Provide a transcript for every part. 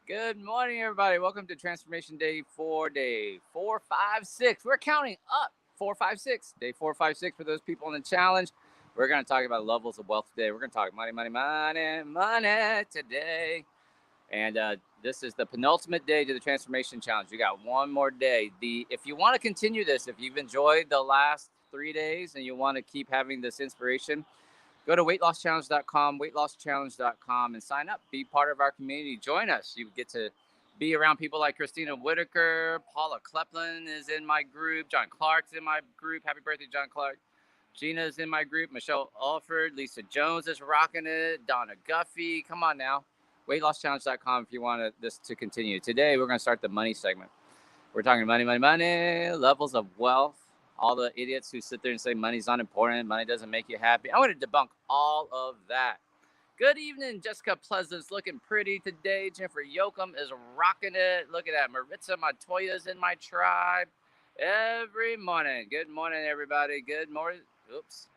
Good morning, everybody. Welcome to Transformation Day 456. We're counting up 456. Day 456 for those people in the challenge. We're going to talk about levels of wealth today. We're going to talk money, money, money, money today. And this is the penultimate day to the Transformation Challenge. You got one more day. If you want to continue this, if you've enjoyed the last 3 days and you want to keep having this inspiration, go to weightlosschallenge.com, and sign up. Be part of our community. Join us. You get to be around people like Christina Whitaker. Paula Kleplin is in my group. John Clark's in my group. Happy birthday, John Clark. Gina's in my group. Michelle Alford. Lisa Jones is rocking it. Donna Guffey. Come on now. weightlosschallenge.com if you want this to continue. Today, we're going to start the money segment. We're talking money, money, money, levels of wealth. All the idiots who sit there and say money's not important, money doesn't make you happy. I want to debunk all of that. Good evening, Jessica Pleasant's looking pretty today. Jennifer Yoakum is rocking it. Look at that. Maritza Montoya's in my tribe every morning. Good morning, everybody. Good morning. Oops.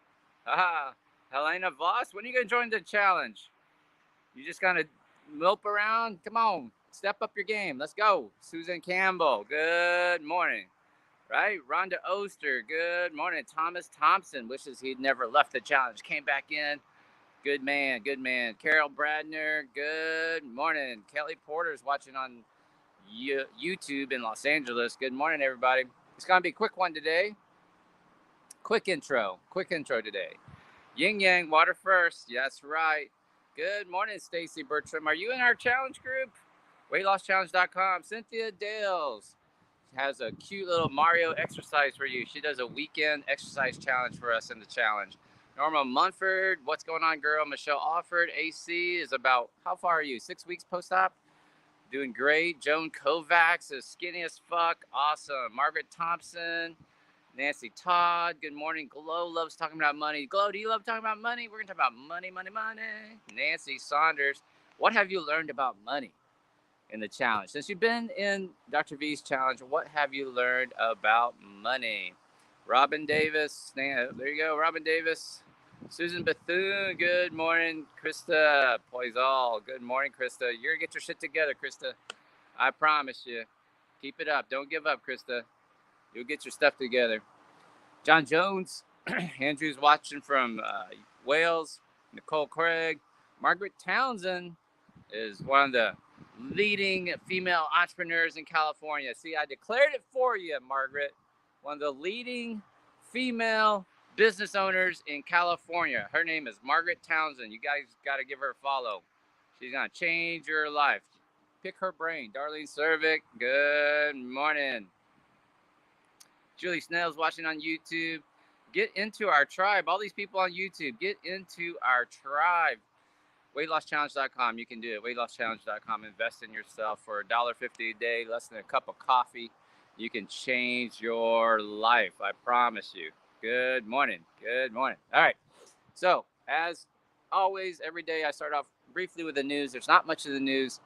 Haha. Helena Voss, when are you going to join the challenge? You just going to mope around? Come on. Step up your game. Let's go. Susan Campbell, good morning. Right? Rhonda Oster, good morning. Thomas Thompson wishes he'd never left the challenge. Came back in. Good man, good man. Carol Bradner, good morning. Kelly Porter's watching on YouTube in Los Angeles. Good morning, everybody. It's going to be a quick one today. Quick intro today. Yin Yang, water first. That's right. Good morning, Stacy Bertram. Are you in our challenge group? weightlosschallenge.com. Cynthia Dales has a cute little Mario exercise for you. She does a weekend exercise challenge for us in the challenge. Norma Munford, what's going on, girl? Michelle Alford, AC is about, how far are you? 6 weeks post-op? Doing great. Joan Kovacs is skinny as fuck. Awesome. Margaret Thompson, Nancy Todd, good morning. Glow loves talking about money. Glow, do you love talking about money? We're going to talk about money, money, money. Nancy Saunders, what have you learned about money in the challenge? Since you've been in Dr. V's challenge, what have you learned about money? Robin Davis, there you go, Robin Davis. Susan Bethune, good morning. Krista Poisal, good morning, Krista. You're going to get your shit together, Krista. I promise you. Keep it up. Don't give up, Krista. You'll get your stuff together. John Jones, Andrew's watching from Wales. Nicole Craig. Margaret Townsend is one of the leading female entrepreneurs in California. See, I declared it for you, Margaret. One of the leading female business owners in California. Her name is Margaret Townsend. You guys got to give her a follow. She's going to change your life. Pick her brain. Darlene Servick, good morning. Julie Snell's watching on YouTube. Get into our tribe. All these people on YouTube, get into our tribe. weightlosschallenge.com. You can do it. weightlosschallenge.com. Invest in yourself for $1.50 a day, less than a cup of coffee. You can change your life. I promise you. Good morning. Good morning. All right. So, as always, every day I start off briefly with the news. There's not much of the news.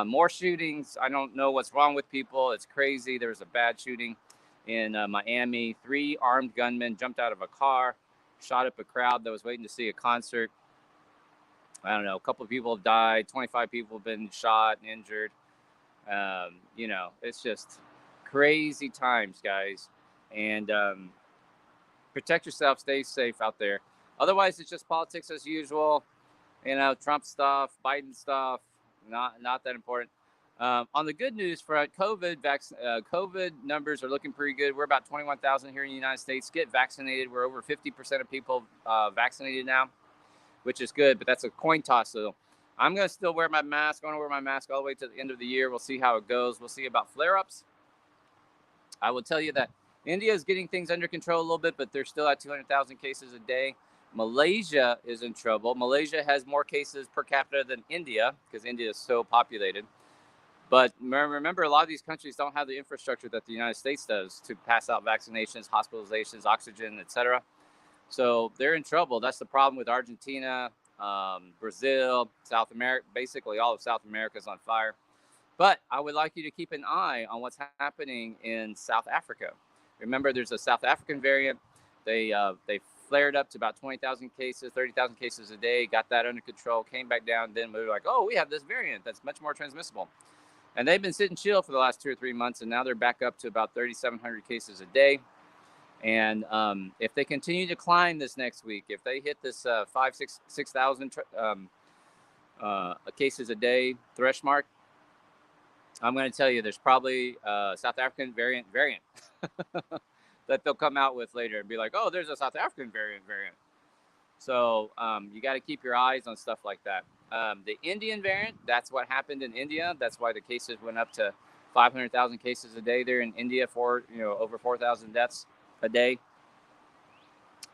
More shootings. I don't know what's wrong with people. It's crazy. There was a bad shooting in Miami. 3 armed gunmen jumped out of a car, shot up a crowd that was waiting to see a concert. I don't know, a couple of people have died, 25 people have been shot and injured. It's just crazy times, guys. And protect yourself, stay safe out there. Otherwise, it's just politics as usual. Trump stuff, Biden stuff, not that important. On the good news front, COVID numbers are looking pretty good. We're about 21,000 here in the United States. Get vaccinated. We're over 50% of people vaccinated now, which is good, but that's a coin toss. So I'm going to still wear my mask. I'm going to wear my mask all the way to the end of the year. We'll see how it goes. We'll see about flare-ups. I will tell you that India is getting things under control a little bit, but they're still at 200,000 cases a day. Malaysia is in trouble. Malaysia has more cases per capita than India because India is so populated. But remember, a lot of these countries don't have the infrastructure that the United States does to pass out vaccinations, hospitalizations, oxygen, etc. So they're in trouble. That's the problem with Argentina, Brazil, South America. Basically, all of South America is on fire. But I would like you to keep an eye on what's happening in South Africa. Remember, there's a South African variant. They flared up to about 20,000 cases, 30,000 cases a day, got that under control, came back down. Then we were like, oh, we have this variant that's much more transmissible. And they've been sitting chill for the last 2 or 3 months, and now they're back up to about 3,700 cases a day. And if they continue to climb this next week, if they hit this 6,000 cases a day thresh mark, I'm going to tell you there's probably a South African variant that they'll come out with later and be like, oh, there's a South African variant. So you got to keep your eyes on stuff like that. The Indian variant, that's what happened in India. That's why the cases went up to 500,000 cases a day there in India, for over 4,000 deaths a day.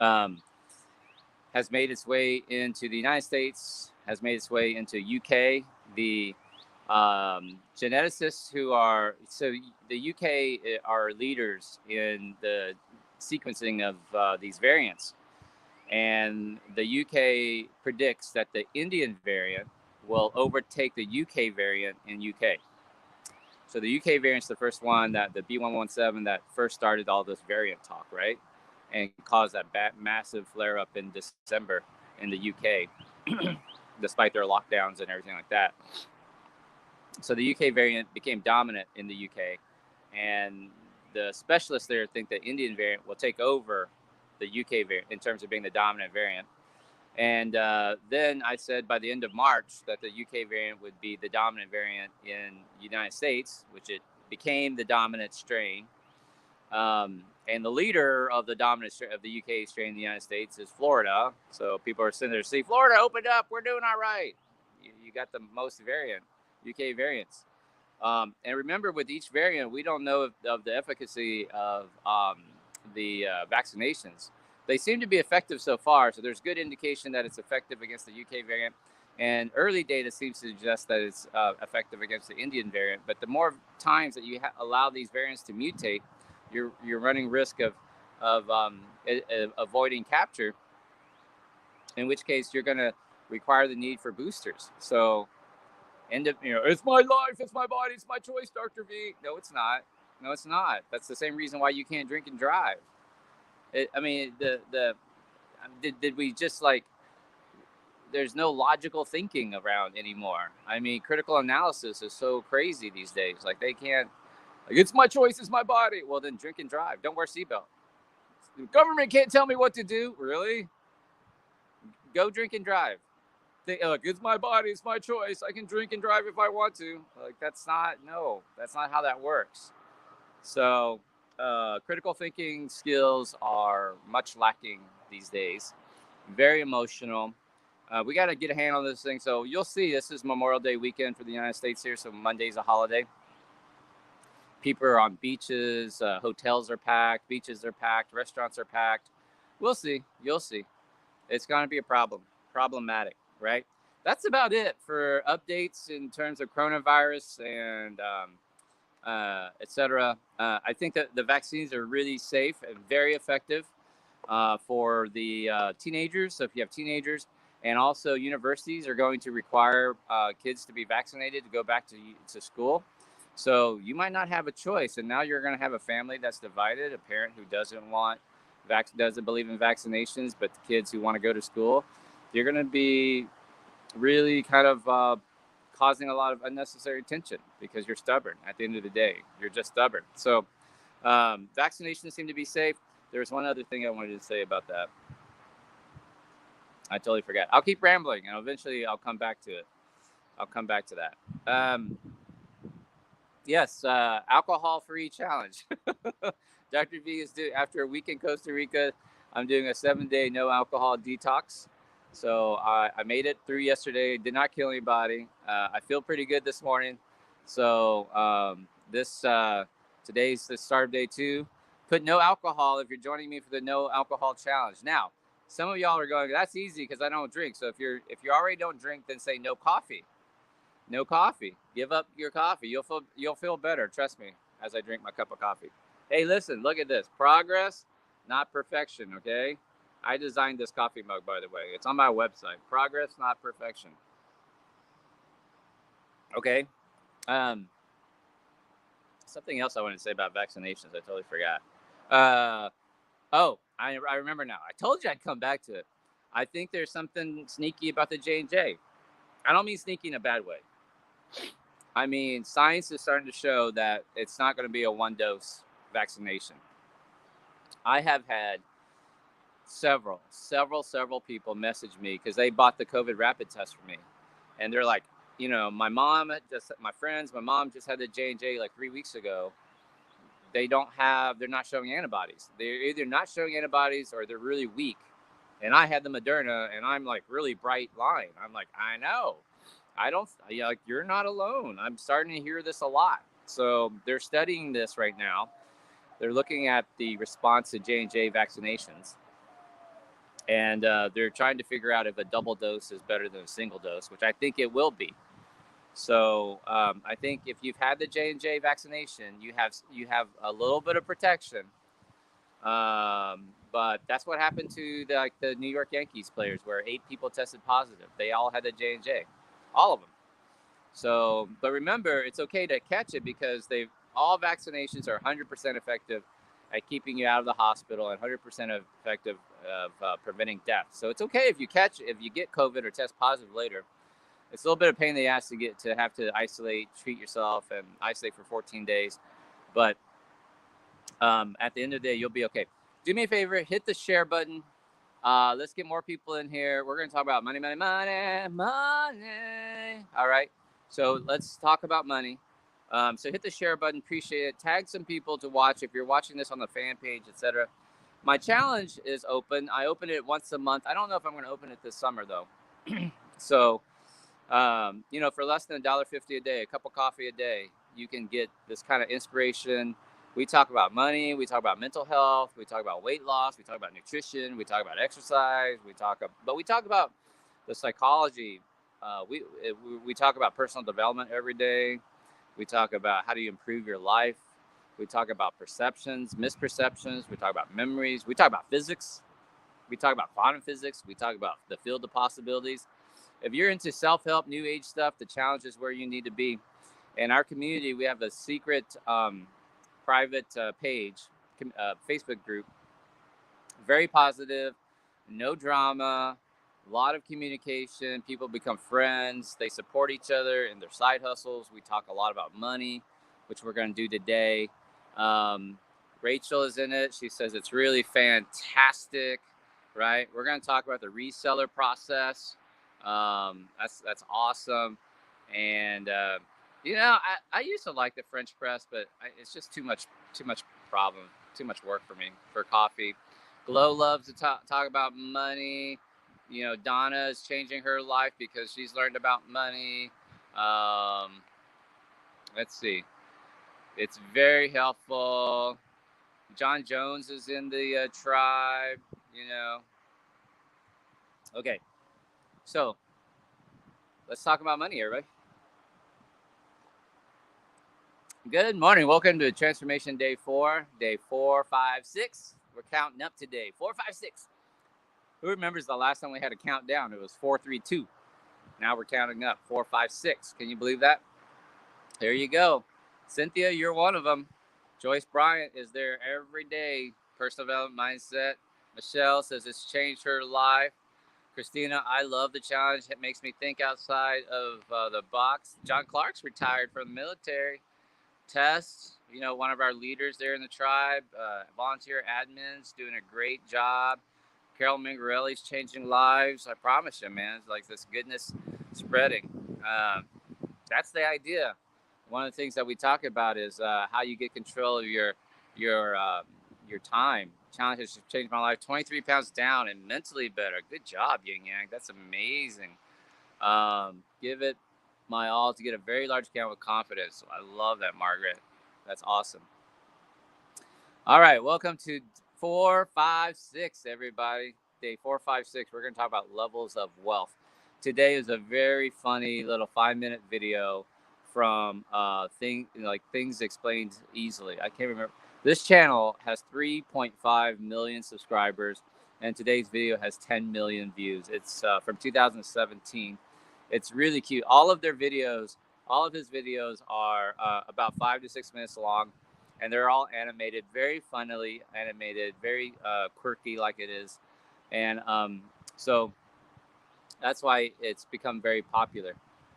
Has made its way into the United States, has made its way into UK. The geneticists who are, so the UK are leaders in the sequencing of these variants. And the UK predicts that the Indian variant will overtake the UK variant in UK. So the UK variant's the first one, that the B117 that first started all this variant talk, right? And caused that massive flare up in December in the UK, despite their lockdowns and everything like that. So the UK variant became dominant in the UK, and the specialists there think the Indian variant will take over the UK variant in terms of being the dominant variant. And then I said by the end of March that the UK variant would be the dominant variant in the United States, which it became the dominant strain. And the leader of the dominant of the UK strain in the United States is Florida. So people are sitting there to see, Florida opened up, we're doing all right. You got the most variant, UK variants. And remember, with each variant, we don't know of the efficacy of the vaccinations. They seem to be effective so far, so there's good indication that it's effective against the UK variant. And early data seems to suggest that it's effective against the Indian variant. But the more times that you allow these variants to mutate, you're running risk of avoiding capture, in which case you're going to require the need for boosters. So it's my life, it's my body, it's my choice, Dr. V. No, it's not. No, it's not. That's the same reason why you can't drink and drive. Did we just there's no logical thinking around anymore. I mean, critical analysis is so crazy these days. They can't, it's my choice, it's my body. Well, then drink and drive. Don't wear seatbelt. The government can't tell me what to do. Really? Go drink and drive. It's my body, it's my choice. I can drink and drive if I want to. That's not how that works. So critical thinking skills are much lacking these days. Very emotional. We got to get a handle on this thing. So you'll see, this is Memorial Day weekend for the United States here. So Monday's a holiday. People are on beaches. Hotels are packed. Beaches are packed. Restaurants are packed. We'll see. You'll see. It's going to be a problematic, right? That's about it for updates in terms of coronavirus and etc. I think that the vaccines are really safe and very effective for the teenagers. So if you have teenagers, and also universities are going to require kids to be vaccinated to go back to school. So you might not have a choice, and now you're going to have a family that's divided. A parent who doesn't believe in vaccinations, but the kids who want to go to school. You're going to be really kind of causing a lot of unnecessary tension because you're stubborn. At the end of the day, you're just stubborn. So vaccinations seem to be safe. There's one other thing I wanted to say about that. I totally forgot. I'll keep rambling, and eventually I'll come back to it. I'll come back to that. Yes, alcohol-free challenge. Dr. V is after a week in Costa Rica. I'm doing a 7-day no alcohol detox. So I made it through yesterday. Did not kill anybody. I feel pretty good this morning. So today's the start of day 2. Put no alcohol if you're joining me for the no alcohol challenge. Now, some of y'all are going, that's easy because I don't drink. So if you already don't drink, then say no coffee. No coffee. Give up your coffee. You'll feel better. Trust me, as I drink my cup of coffee. Hey, listen, look at this. Progress, not perfection, okay? I designed this coffee mug, by the way. It's on my website. Progress, not perfection. Okay. Something else I wanted to say about vaccinations. I totally forgot. I remember now. I told you I'd come back to it. I think there's something sneaky about the J&J. I don't mean sneaky in a bad way. I mean, science is starting to show that it's not going to be a one-dose vaccination. I have had several people message me because they bought the COVID rapid test for me, and they're like, my mom my friends, my mom just had the J&J like 3 weeks ago. They're not showing antibodies. They're either not showing antibodies or they're really weak. And I had the Moderna, and I'm like really bright line. I'm like, I know. I don't like you're not alone. I'm starting to hear this a lot. So they're studying this right now. They're looking at the response to J&J vaccinations, and they're trying to figure out if a double dose is better than a single dose, which I think it will be. So I think if you've had the J&J vaccination, you have a little bit of protection. But that's what happened to the New York Yankees players, where 8 people tested positive. They all had the J&J, all of them. So, but remember, it's okay to catch it because all vaccinations are 100% effective at keeping you out of the hospital and 100% effective of preventing death. So it's okay if you get COVID or test positive later. It's a little bit of pain in the ass to have to isolate, treat yourself, and isolate for 14 days. But at the end of the day, you'll be okay. Do me a favor, hit the share button. Let's get more people in here. We're going to talk about money. All right. So let's talk about money. So hit the share button. Appreciate it. Tag some people to watch if you're watching this on the fan page, etc. My challenge is open. I open it once a month. I don't know if I'm going to open it this summer, though. So, for less than $1.50 a day, a cup of coffee a day, you can get this kind of inspiration. We talk about money. We talk about mental health. We talk about weight loss. We talk about nutrition. We talk about exercise. We talk about the psychology. We talk about personal development every day. We talk about how do you improve your life. We talk about perceptions, misperceptions. We talk about memories. We talk about physics. We talk about quantum physics. We talk about the field of possibilities. If you're into self-help, new age stuff, the challenge is where you need to be. In our community, we have a secret private page, Facebook group. Very positive, no drama, a lot of communication. People become friends. They support each other in their side hustles. We talk a lot about money, which we're going to do today. Rachel is in it. She says it's really fantastic, right? We're going to talk about the reseller process. That's awesome. And I used to like the French press, but it's just too much problem, too much work for me for coffee. Glow loves to talk about money. Donna is changing her life because she's learned about money. Let's see. It's very helpful. John Jones is in the tribe, Okay. So let's talk about money, everybody. Good morning. Welcome to Transformation Day 4, Day 4, 5, 6. We're counting up today. 4, 5, 6. Who remembers the last time we had a countdown? It was 4, 3, 2. Now we're counting up. 4, 5, 6. Can you believe that? There you go. Cynthia, you're one of them. Joyce Bryant is there every day. Personal development mindset. Michelle says it's changed her life. Christina, I love the challenge. It makes me think outside of the box. John Clark's retired from the military. Tess, one of our leaders there in the tribe. Volunteer admins doing a great job. Carol Mingarelli's changing lives. I promise you, man. It's like this goodness spreading. That's the idea. One of the things that we talk about is how you get control of your time. Challenge has changed my life. 23 pounds down and mentally better. Good job, Yin Yang. That's amazing. Give it my all to get a very large account with confidence. I love that, Margaret. That's awesome. All right, welcome to 4, 5, 6, everybody. Day 4, 5, 6. We're going to talk about levels of wealth. Today is a very funny little 5-minute video from things explained easily. I can't remember. This channel has 3.5 million subscribers, and today's video has 10 million views. It's from 2017. It's really cute. All of his videos are about 5 to 6 minutes long. and they're all animated, very funnily animated, very quirky like it is, and so that's why it's become very popular,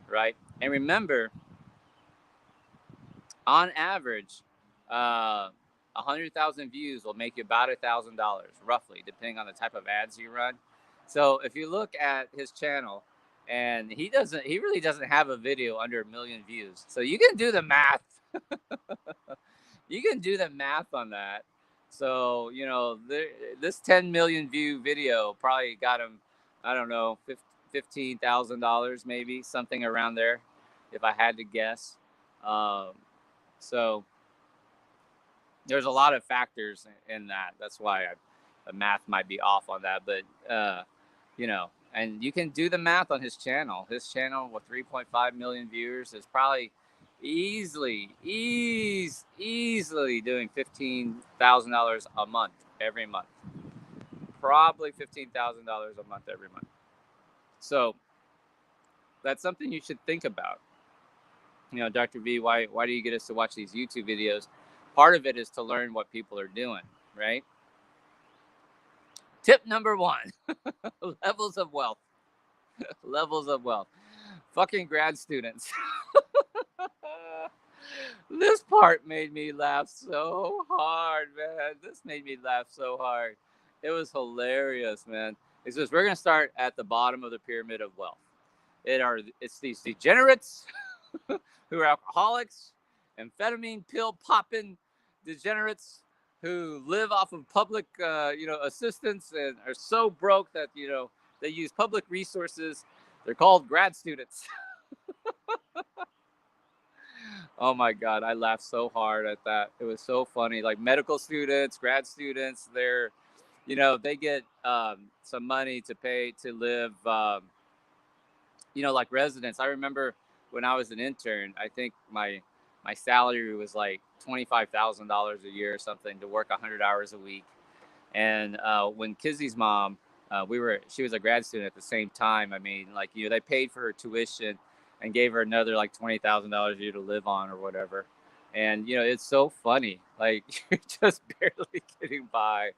right? And remember, on average, 100,000 views will make you about $1,000, roughly, depending on the type of ads you run. So if you look at his channel, and he really doesn't have a video under 1 million views. So you can do the math. You can do the math on that. So this 10 million view video probably got him, I don't know, $15,000, maybe something around there, if I had to guess. Um, so there's a lot of factors in that. That's why the math might be off on that. But and you can do the math on his channel. His channel with 3.5 million viewers is probably easily doing $15,000 a month every month. Probably $15,000 a month every month. So that's something you should think about. Dr. V, why do you get us to watch these YouTube videos? Part of it is to learn what people are doing, right? Tip number 1, levels of wealth. Levels of wealth. Fucking grad students. This part made me laugh so hard, man. This made me laugh so hard. It was hilarious, man. It says we're going to start at the bottom of the pyramid of wealth. It's these degenerates who are alcoholics, amphetamine pill popping degenerates who live off of public, assistance and are so broke that they use public resources. They're called grad students. Oh my God, I laughed so hard at that. It was so funny. Like medical students, grad students, they get some money to pay to live. Like residents. I remember when I was an intern, I think my salary was like $25,000 a year or something to work 100 hours a week. And when Kizzy's mom, she was a grad student at the same time. I mean, like they paid for her tuition and gave her another like $20,000 a year to live on or whatever. And it's so funny. Like you're just barely getting by.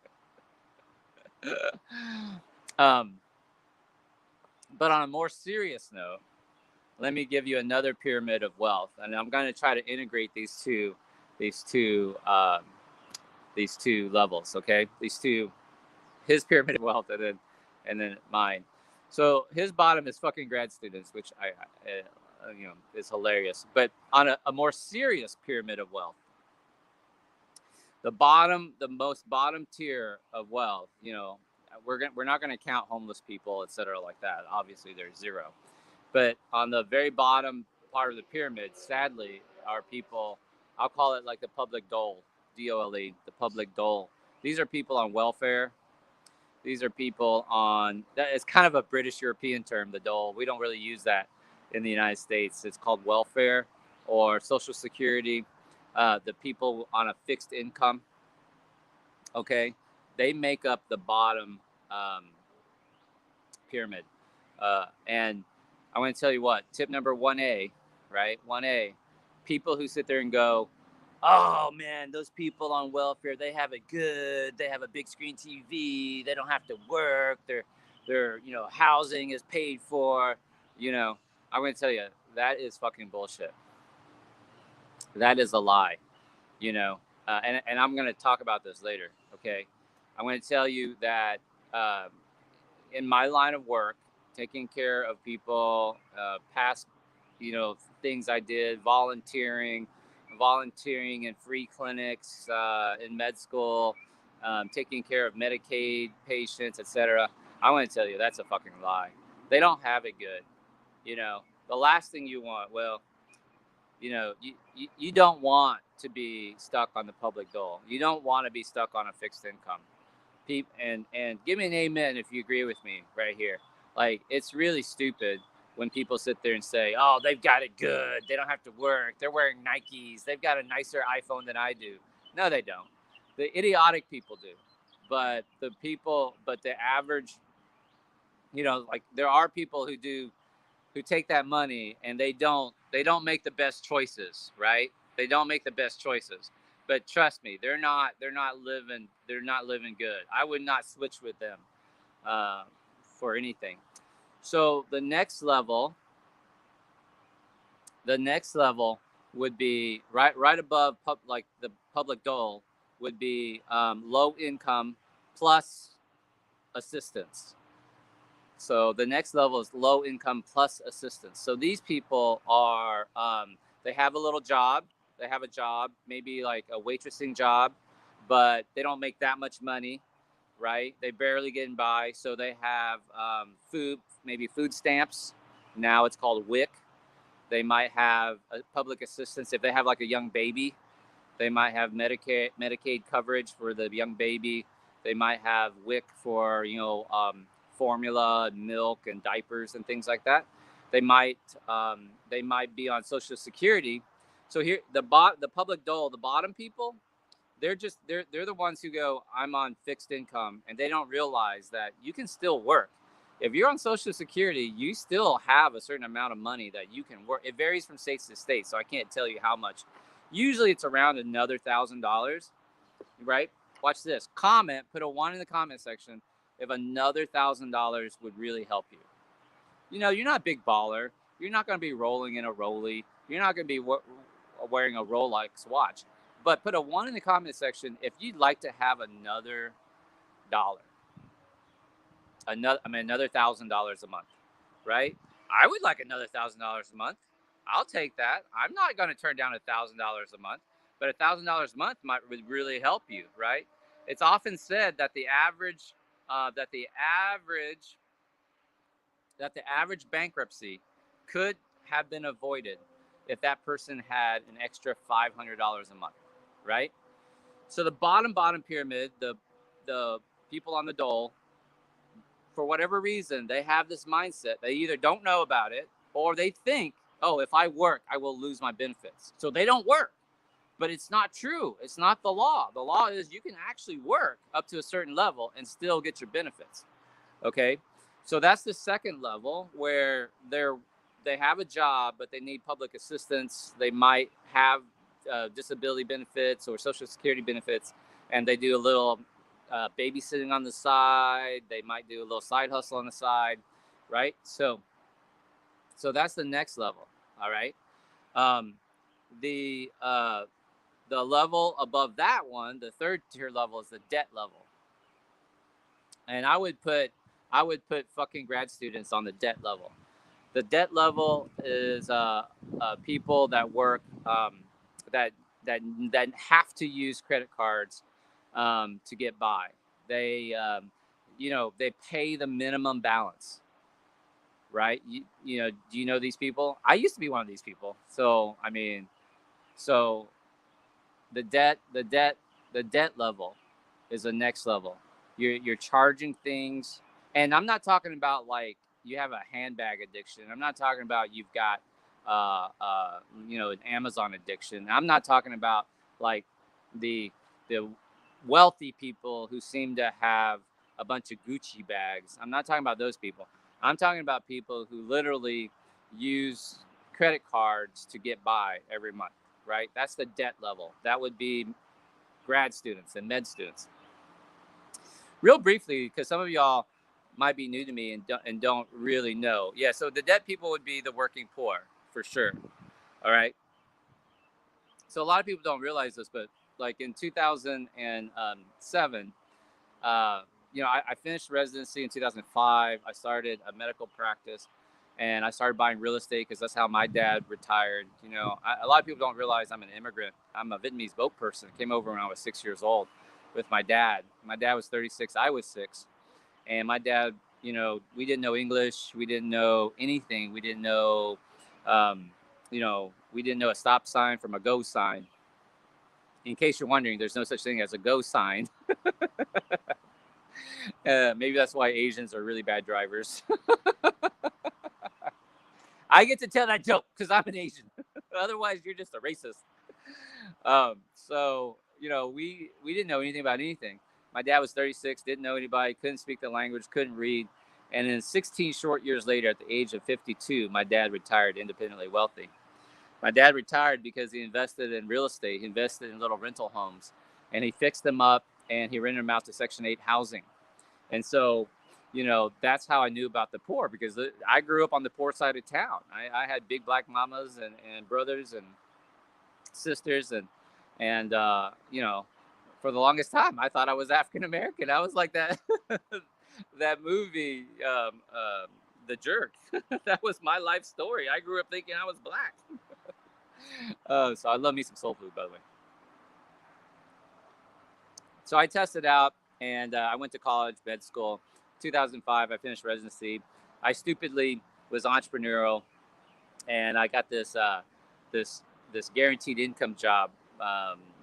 But on a more serious note, let me give you another pyramid of wealth, and I'm going to try to integrate these two levels. Okay, his pyramid of wealth, and then mine. So his bottom is fucking grad students, which I is hilarious. But on a more serious pyramid of wealth, the most bottom tier of wealth, we're not going to count homeless people, etc., like that. Obviously, there's zero. But on the very bottom part of the pyramid, sadly, are people, I'll call it like the public dole, DOLE, the public dole. These are people on welfare. These are people it's kind of a British European term, the dole. We don't really use that in the United States. It's called welfare or Social Security. The people on a fixed income, okay, they make up the bottom pyramid. And I want to tell you what, tip number 1A, right? 1A, people who sit there and go, oh man, those people on welfare, they have it good. They have a big screen TV. They don't have to work. Their housing is paid for. I'm going to tell you, that is fucking bullshit. That is a lie, and I'm going to talk about this later. Okay. I'm going to tell you that in my line of work, taking care of people, past, things I did, volunteering in free clinics, in med school, taking care of Medicaid patients, etc. I want to tell you, that's a fucking lie. They don't have it good. The last thing you want, you don't want to be stuck on the public dole. You don't want to be stuck on a fixed income. And give me an amen if you agree with me right here. Like, it's really stupid when people sit there and say, oh, they've got it good. They don't have to work. They're wearing Nikes. They've got a nicer iPhone than I do. No, they don't. The idiotic people do. But the average, like there are people who take that money and they don't make the best choices, right? They don't make the best choices. but trust me, they're not living good. I would not switch with them uh, for anything. So the next level would be right above like the public dole would be low income plus assistance. So the next level is low income plus assistance. So these people are they have a little job. They have a job, maybe like a waitressing job, but they don't make that much money, right? They barely getting by. So they have food, maybe food stamps. Now it's called WIC. They might have a public assistance if they have like a young baby. They might have Medicaid coverage for the young baby. They might have WIC for formula, and milk, and diapers and things like that. They might be on Social Security. So here the public dole, the bottom people, they're the ones who go, I'm on fixed income, and they don't realize that you can still work. If you're on Social Security, you still have a certain amount of money that you can work. It varies from state to state, so I can't tell you how much. Usually it's around another $1,000, right? Watch this. Put a 1 in the comment section if another $1,000 would really help you. You're not a big baller. You're not going to be rolling in a Rollie. You're not going to be wearing a Rolex watch. But put a 1 in the comment section if you'd like to have another dollar, another $1,000 a month, right? I would like another $1,000 a month. I'll take that. I'm not going to turn down $1,000 a month, but $1,000 a month would really help you, right? It's often said that the average bankruptcy could have been avoided if that person had an extra $500 a month, right? So the bottom pyramid, the people on the dole, for whatever reason, they have this mindset. They either don't know about it or they think, oh, if I work, I will lose my benefits. So they don't work. But it's not true. It's not the law. The law is you can actually work up to a certain level and still get your benefits. Okay? So that's the second level where they have a job, but they need public assistance. They might have disability benefits or Social Security benefits, and they do a little babysitting on the side. They might do a little side hustle on the side, right? So that's the next level. All right. The level above that one, the third tier level, is the debt level, and I would put fucking grad students on the debt level. The debt level is people that work that have to use credit cards to get by. They they pay the minimum balance, right? Do you know these people? I used to be one of these people. So I mean, so the debt level is the next level. You're charging things, and I'm not talking about like you have a handbag addiction. I'm not talking about you've got an Amazon addiction. I'm not talking about like the wealthy people who seem to have a bunch of Gucci bags. I'm not talking about those people. I'm talking about people who literally use credit cards to get by every month, right? That's the debt level. That would be grad students and med students. Real briefly, because some of y'all might be new to me and don't really know. Yeah, so the debt people would be the working poor, for sure. All right. So a lot of people don't realize this, but like in 2007, I finished residency in 2005. I started a medical practice, and I started buying real estate because that's how my dad retired. A lot of people don't realize I'm an immigrant. I'm a Vietnamese boat person. I came over when I was 6 years old with my dad. My dad was 36. I was 6. And my dad, we didn't know English. We didn't know anything. We didn't know, we didn't know a stop sign from a go sign. In case you're wondering, there's no such thing as a go sign. Maybe that's why Asians are really bad drivers. I get to tell that joke because I'm an Asian. Otherwise, you're just a racist. We didn't know anything about anything. My dad was 36, didn't know anybody, couldn't speak the language, couldn't read. And then 16 short years later, at the age of 52, my dad retired independently wealthy. My dad retired because he invested in real estate. He invested in little rental homes, and he fixed them up and he rented them out to Section 8 housing. And so, that's how I knew about the poor, because I grew up on the poor side of town. I had big black mamas and brothers and sisters, and for the longest time, I thought I was African American. I was like that that movie, The Jerk. That was my life story. I grew up thinking I was black. So I love me some soul food, by the way. So I tested out, and I went to college, med school. 2005, I finished residency. I stupidly was entrepreneurial, and I got this this guaranteed income job,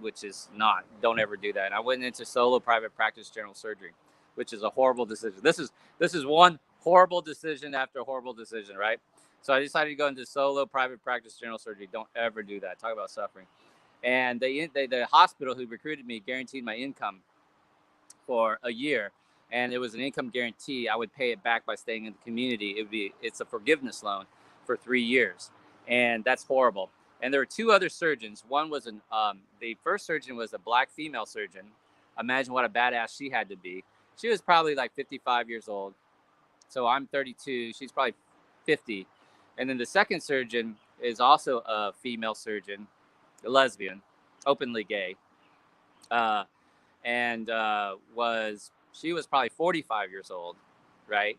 which is not. Don't ever do that. And I went into solo private practice general surgery, which is a horrible decision. This is one horrible decision after a horrible decision, right? So I decided to go into solo private practice general surgery. Don't ever do that. Talk about suffering. And the hospital who recruited me guaranteed my income for a year, and it was an income guarantee. I would pay it back by staying in the community. It's a forgiveness loan for 3 years, and that's horrible. And there were two other surgeons. One was the first surgeon was a black female surgeon. Imagine what a badass she had to be. She was probably like 55 years old. So I'm 32. She's probably 50. And then the second surgeon is also a female surgeon, a lesbian, openly gay, and she was probably 45 years old, right?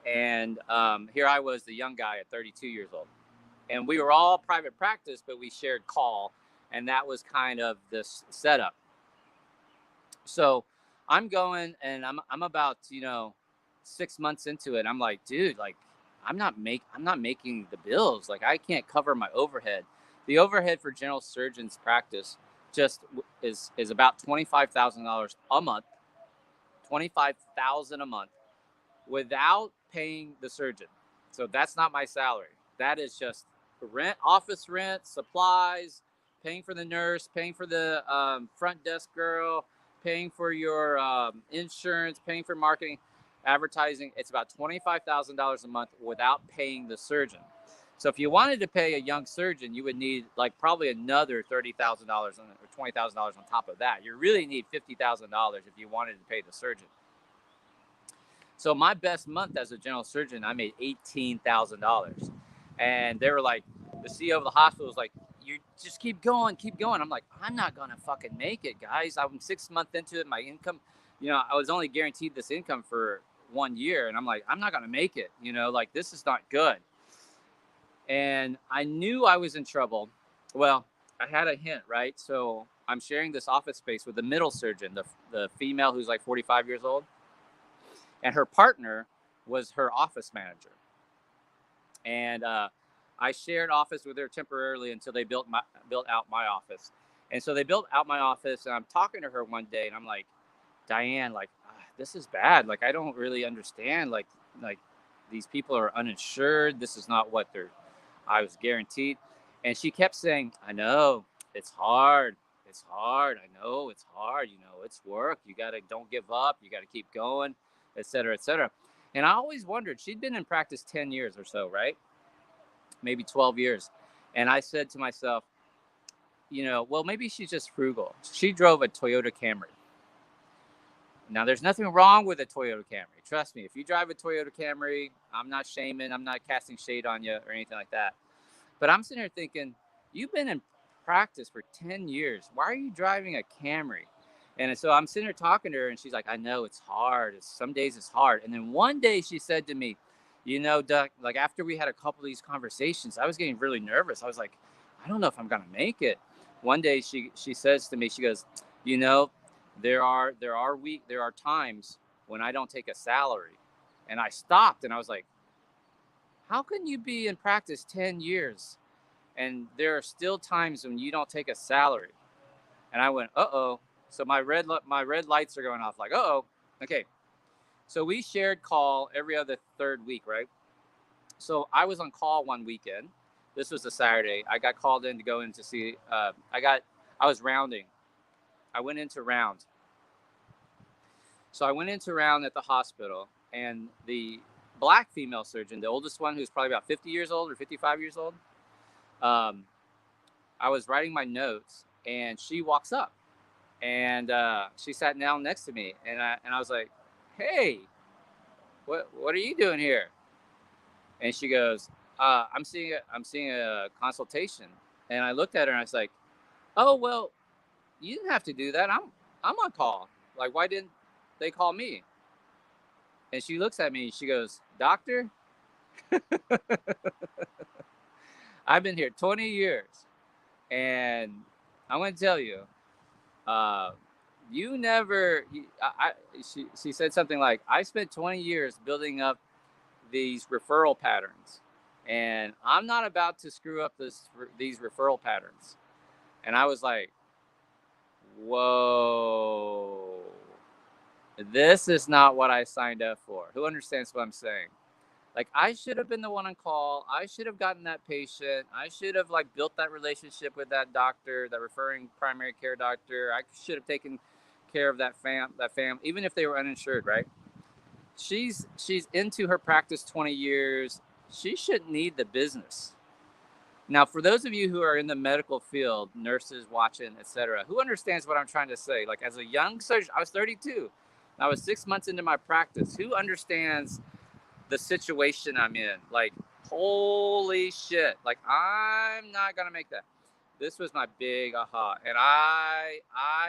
And here I was, the young guy at 32 years old, and we were all private practice, but we shared call, and that was kind of this setup. So I'm going, and I'm about 6 months into it. I'm like, dude, like I'm not making the bills. Like I can't cover my overhead. The overhead for general surgeons practice just is about $25,000 a month. 25,000 a month without paying the surgeon. So that's not my salary. That is just rent, office rent, supplies, paying for the nurse, paying for the front desk girl, paying for your insurance, paying for marketing, advertising. It's about $25,000 a month without paying the surgeon. So if you wanted to pay a young surgeon, you would need like probably another $30,000 or $20,000 on top of that. You really need $50,000 if you wanted to pay the surgeon. So my best month as a general surgeon, I made $18,000, and they were like, the CEO of the hospital was like, "You just keep going, keep going." I'm like, I'm not gonna fucking make it, guys. I'm 6 months into it. My income, I was only guaranteed this income for 1 year, and I'm like, I'm not gonna make it. Like this is not good. And I knew I was in trouble. Well, I had a hint, right? So I'm sharing this office space with the middle surgeon, the female who's like 45 years old, and her partner was her office manager. And I shared office with her temporarily until they built out my office. And so they built out my office, and I'm talking to her one day, and I'm like, Diane, like this is bad. Like I don't really understand. Like these people are uninsured. This is not what I was guaranteed. And she kept saying, I know it's hard. It's hard. I know it's hard. It's work. Don't give up. You got to keep going, et cetera, et cetera. And I always wondered, she'd been in practice 10 years or so, right? Maybe 12 years. And I said to myself, well, maybe she's just frugal. She drove a Toyota Camry. Now, there's nothing wrong with a Toyota Camry. Trust me, if you drive a Toyota Camry, I'm not shaming, I'm not casting shade on you or anything like that. But I'm sitting here thinking, you've been in practice for 10 years. Why are you driving a Camry? And so I'm sitting here talking to her, and she's like, I know it's hard. Some days it's hard. And then one day she said to me, Doug, like after we had a couple of these conversations, I was getting really nervous. I was like, I don't know if I'm going to make it. One day she says to me, she goes, there are times when I don't take a salary. And I stopped, and I was like, how can you be in practice 10 years and there are still times when you don't take a salary? And I went, uh-oh. So my red lights are going off, like, uh-oh. Okay. So we shared call every other third week, right? So I was on call one weekend. This was a Saturday. I got called in to go in to see, I was rounding. I went into round. So I went into round at the hospital, and the black female surgeon, the oldest one, who's probably about 50 years old or 55 years old, I was writing my notes, and she walks up, and she sat down next to me, and I was like, "Hey, what are you doing here?" And she goes, I'm seeing a consultation." And I looked at her and I was like, "Oh well, you didn't have to do that. I'm on call. Like, why didn't they call me?" And she looks at me and she goes, "Doctor, I've been here 20 years, and I'm going to tell you, uh, you never." She said something like, "I spent 20 years building up these referral patterns, and I'm not about to screw up these referral patterns." And I was like, "Whoa, this is not what I signed up for." Who understands what I'm saying? Like, I should have been the one on call. I should have gotten that patient. I should have like built that relationship with that doctor, that referring primary care doctor. I should have taken care of that fam, even if they were uninsured, right? She's into her practice 20 years. She shouldn't need the business. Now, for those of you who are in the medical field, nurses watching, etc., who understands what I'm trying to say? Like, as a young surgeon, I was 32. I was 6 months into my practice. Who understands the situation I'm in? Like, holy shit! Like, I'm not gonna make that. This was my big aha, and I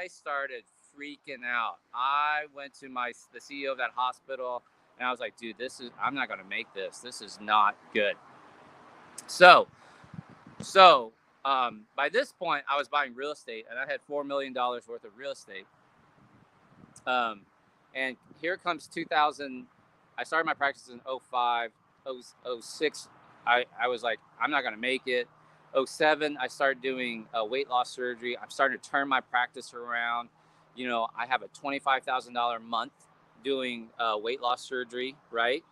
started freaking out. I went to the CEO of that hospital, and I was like, "Dude, I'm not gonna make this. This is not good." So by this point, I was buying real estate, and I had $4 million worth of real estate. Um, and here comes 2000. I started my practice in 05, 06. I was like, I'm not gonna make it. 07, I started doing weight loss surgery. I'm starting to turn my practice around. You know, I have a $25,000 month doing weight loss surgery, right?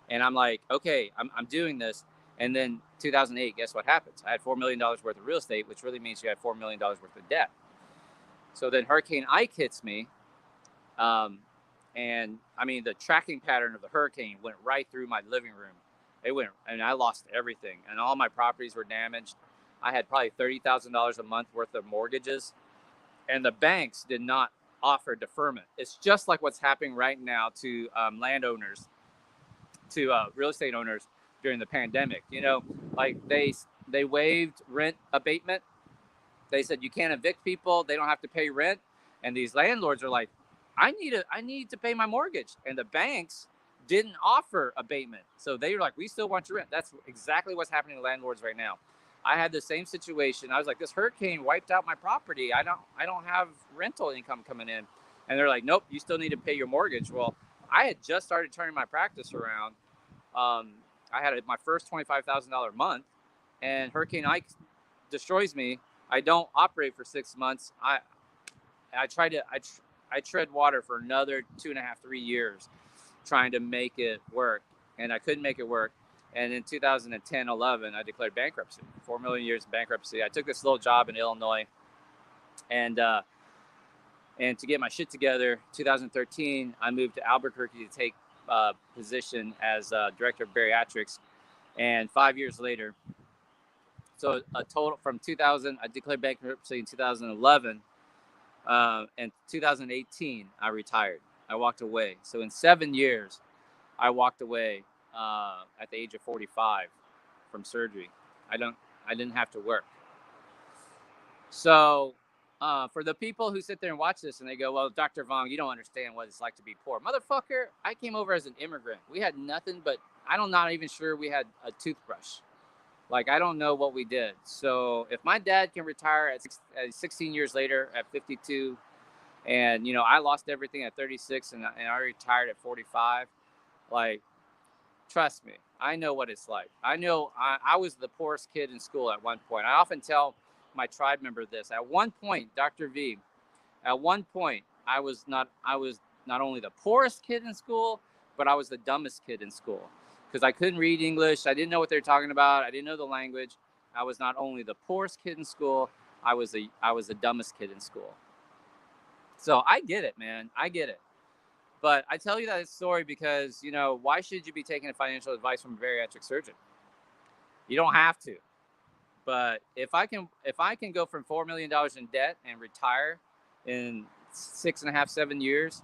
And I'm like, okay, I'm doing this. And then 2008, guess what happens? I had $4 million worth of real estate, which really means you had $4 million worth of debt. So then Hurricane Ike hits me. Um, and I mean, the tracking pattern of the hurricane went right through my living room. It went, and I lost everything, and all my properties were damaged. I had probably $30,000 a month worth of mortgages, and the banks did not offer deferment. It's just like what's happening right now to landowners, to real estate owners during the pandemic. You know, like they waived rent abatement. They said you can't evict people; they don't have to pay rent. And these landlords are like, I need to pay my mortgage, and the banks didn't offer abatement, so they were like, we still want your rent. That's exactly what's happening to landlords right now. I had the same situation. I was like, this hurricane wiped out my property. I don't have rental income coming in, and they're like, nope, you still need to pay your mortgage. Well, I had just started turning my practice around. I had my first $25,000 month, and Hurricane Ike destroys me. I don't operate for 6 months. I tried to I tread water for another 2.5, 3 years trying to make it work, and I couldn't make it work. And in 2010, 11, I declared bankruptcy. 4 million years of bankruptcy. I took this little job in Illinois, and to get my shit together, 2013, I moved to Albuquerque to take position as director of bariatrics. And 5 years later, so a total from 2000, I declared bankruptcy in 2011. In 2018, I retired. I walked away. So in 7 years, I walked away at the age of 45 from surgery. I don't. I didn't have to work. So for the people who sit there and watch this and they go, "Well, Dr. Vong, you don't understand what it's like to be poor, motherfucker." I came over as an immigrant. We had nothing but I'm not even sure we had a toothbrush. Like, I don't know what we did. So if my dad can retire at 16 years later at 52, and I lost everything at 36, and I retired at 45, like, trust me, I know what it's like. I know I was the poorest kid in school at one point. I often tell my tribe member this. At one point, Dr. V, at one point, I was not only the poorest kid in school, but I was the dumbest kid in school because I couldn't read English. I didn't know what they were talking about. I didn't know the language. I was not only the poorest kid in school, I was the dumbest kid in school. So I get it, man. I get it. But I tell you that story because, why should you be taking financial advice from a bariatric surgeon? You don't have to. But if I can go from $4 million in debt and retire in 6.5, 7 years,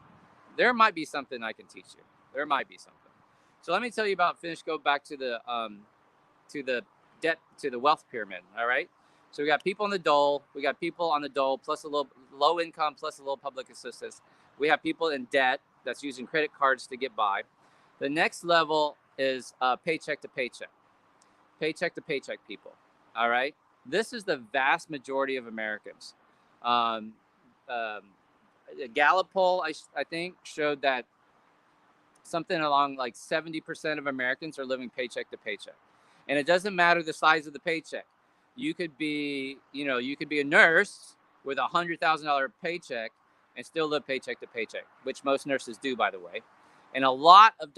there might be something I can teach you. There might be something. So let me tell you about Go back to the debt, to the wealth pyramid. All right. So we got people on the dole. We got people on the dole plus a little low income plus a little public assistance. We have people in debt that's using credit cards to get by. The next level is paycheck to paycheck. Paycheck to paycheck people. All right. This is the vast majority of Americans. Um, um, a Gallup poll, I think, showed that something along like 70% of Americans are living paycheck to paycheck. And it doesn't matter the size of the paycheck. You could be a nurse with $100,000 paycheck and still live paycheck to paycheck, which most nurses do, by the way. And a lot of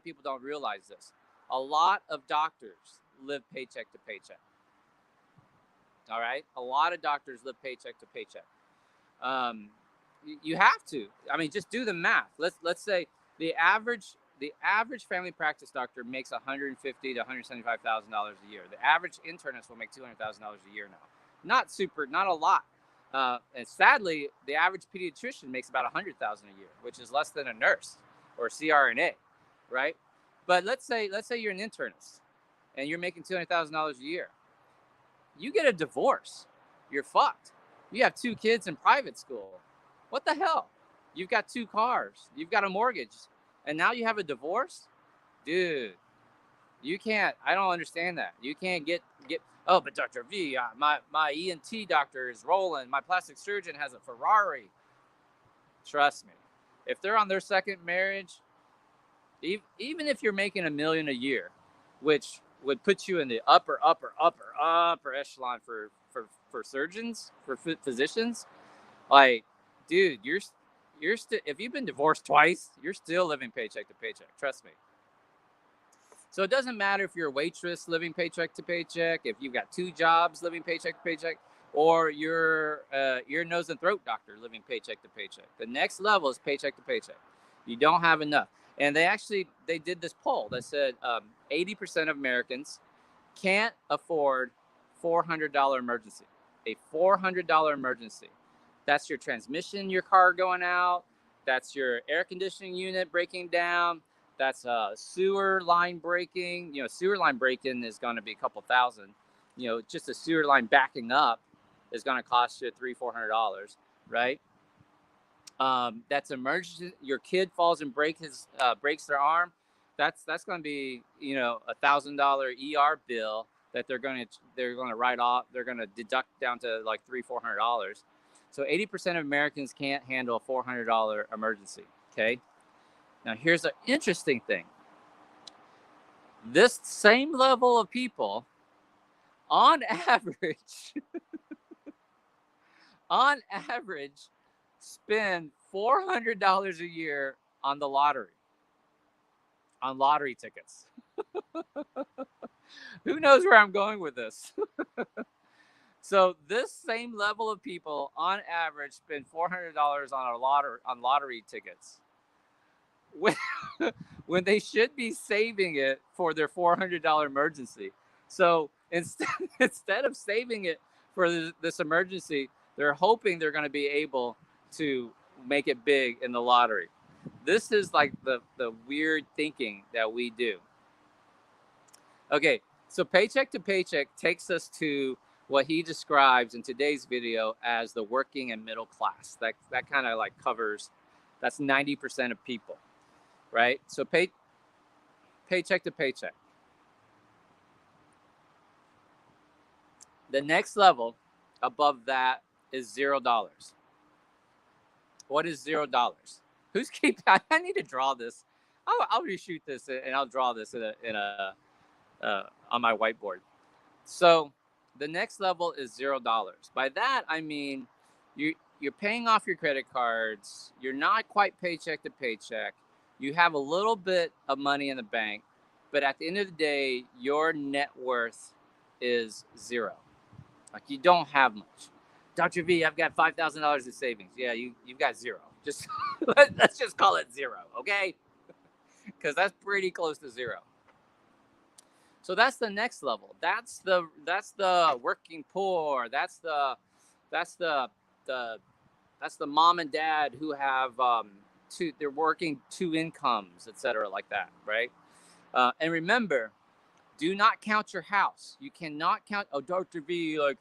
people don't realize this. A lot of doctors live paycheck to paycheck. All right. A lot of doctors live paycheck to paycheck. You have to. I mean, just do the math. Let's say the average family practice doctor makes $150,000 to $175,000 a year. The average internist will make $200,000 a year now. Not a lot. And sadly, the average pediatrician makes about $100,000 a year, which is less than a nurse or CRNA, right? But let's say you're an internist and you're making $200,000 a year. You get a divorce, you're fucked. You have 2 kids in private school. What the hell? You've got 2 cars. You've got a mortgage. And now you have a divorce? Dude, you can't. I don't understand that. You can't get. Oh, but Dr. V, my ENT doctor is rolling. My plastic surgeon has a Ferrari. Trust me. If they're on their second marriage, even if you're making $1 million a year, which would put you in the upper echelon for surgeons, for physicians, like, dude, you're still, if you've been divorced twice, you're still living paycheck to paycheck. Trust me. So it doesn't matter if you're a waitress living paycheck to paycheck, if you've got 2 jobs living paycheck to paycheck, or you're a nose and throat doctor living paycheck to paycheck. The next level is paycheck to paycheck. You don't have enough. And they did this poll that said 80% of Americans can't afford $400 emergency. A $400 emergency. That's your transmission, your car going out. That's your air conditioning unit breaking down. That's a sewer line breaking. Sewer line breaking is going to be a couple thousand. Just a sewer line backing up is going to cost you $300-400, right? That's emergency. Your kid falls and breaks their arm. That's going to be $1,000 ER bill that they're going to write off. They're going to deduct down to like $300-400. So 80% of Americans can't handle a $400 emergency. Okay. Now here's an interesting thing. This same level of people, on average, spend $400 a year on the lottery, on lottery tickets. Who knows where I'm going with this? So this same level of people, on average, spend $400 on lottery tickets, when they should be saving it for their $400 emergency. So instead of saving it for this emergency, they're hoping they're going to be able to make it big in the lottery. This is like the weird thinking that we do. Okay, so paycheck to paycheck takes us to what he describes in today's video as the working and middle class. That kind of like covers, that's 90% of people, right? So paycheck to paycheck. The next level above that is $0. What is $0? Who's keeping? I need to draw this. I'll reshoot this and I'll draw this on my whiteboard. So the next level is $0. By that I mean you're paying off your credit cards. You're not quite paycheck to paycheck. You have a little bit of money in the bank, but at the end of the day, your net worth is $0. Like, you don't have much. Dr. V, I've got $5,000 in savings. Yeah, you've got $0. Just let's just call it $0, okay? Because that's pretty close to $0. So that's the next level. That's the working poor. That's the that's the mom and dad who have they're working two incomes, etc., like that, right? And remember, do not count your house. You cannot count. Oh, Dr. V, like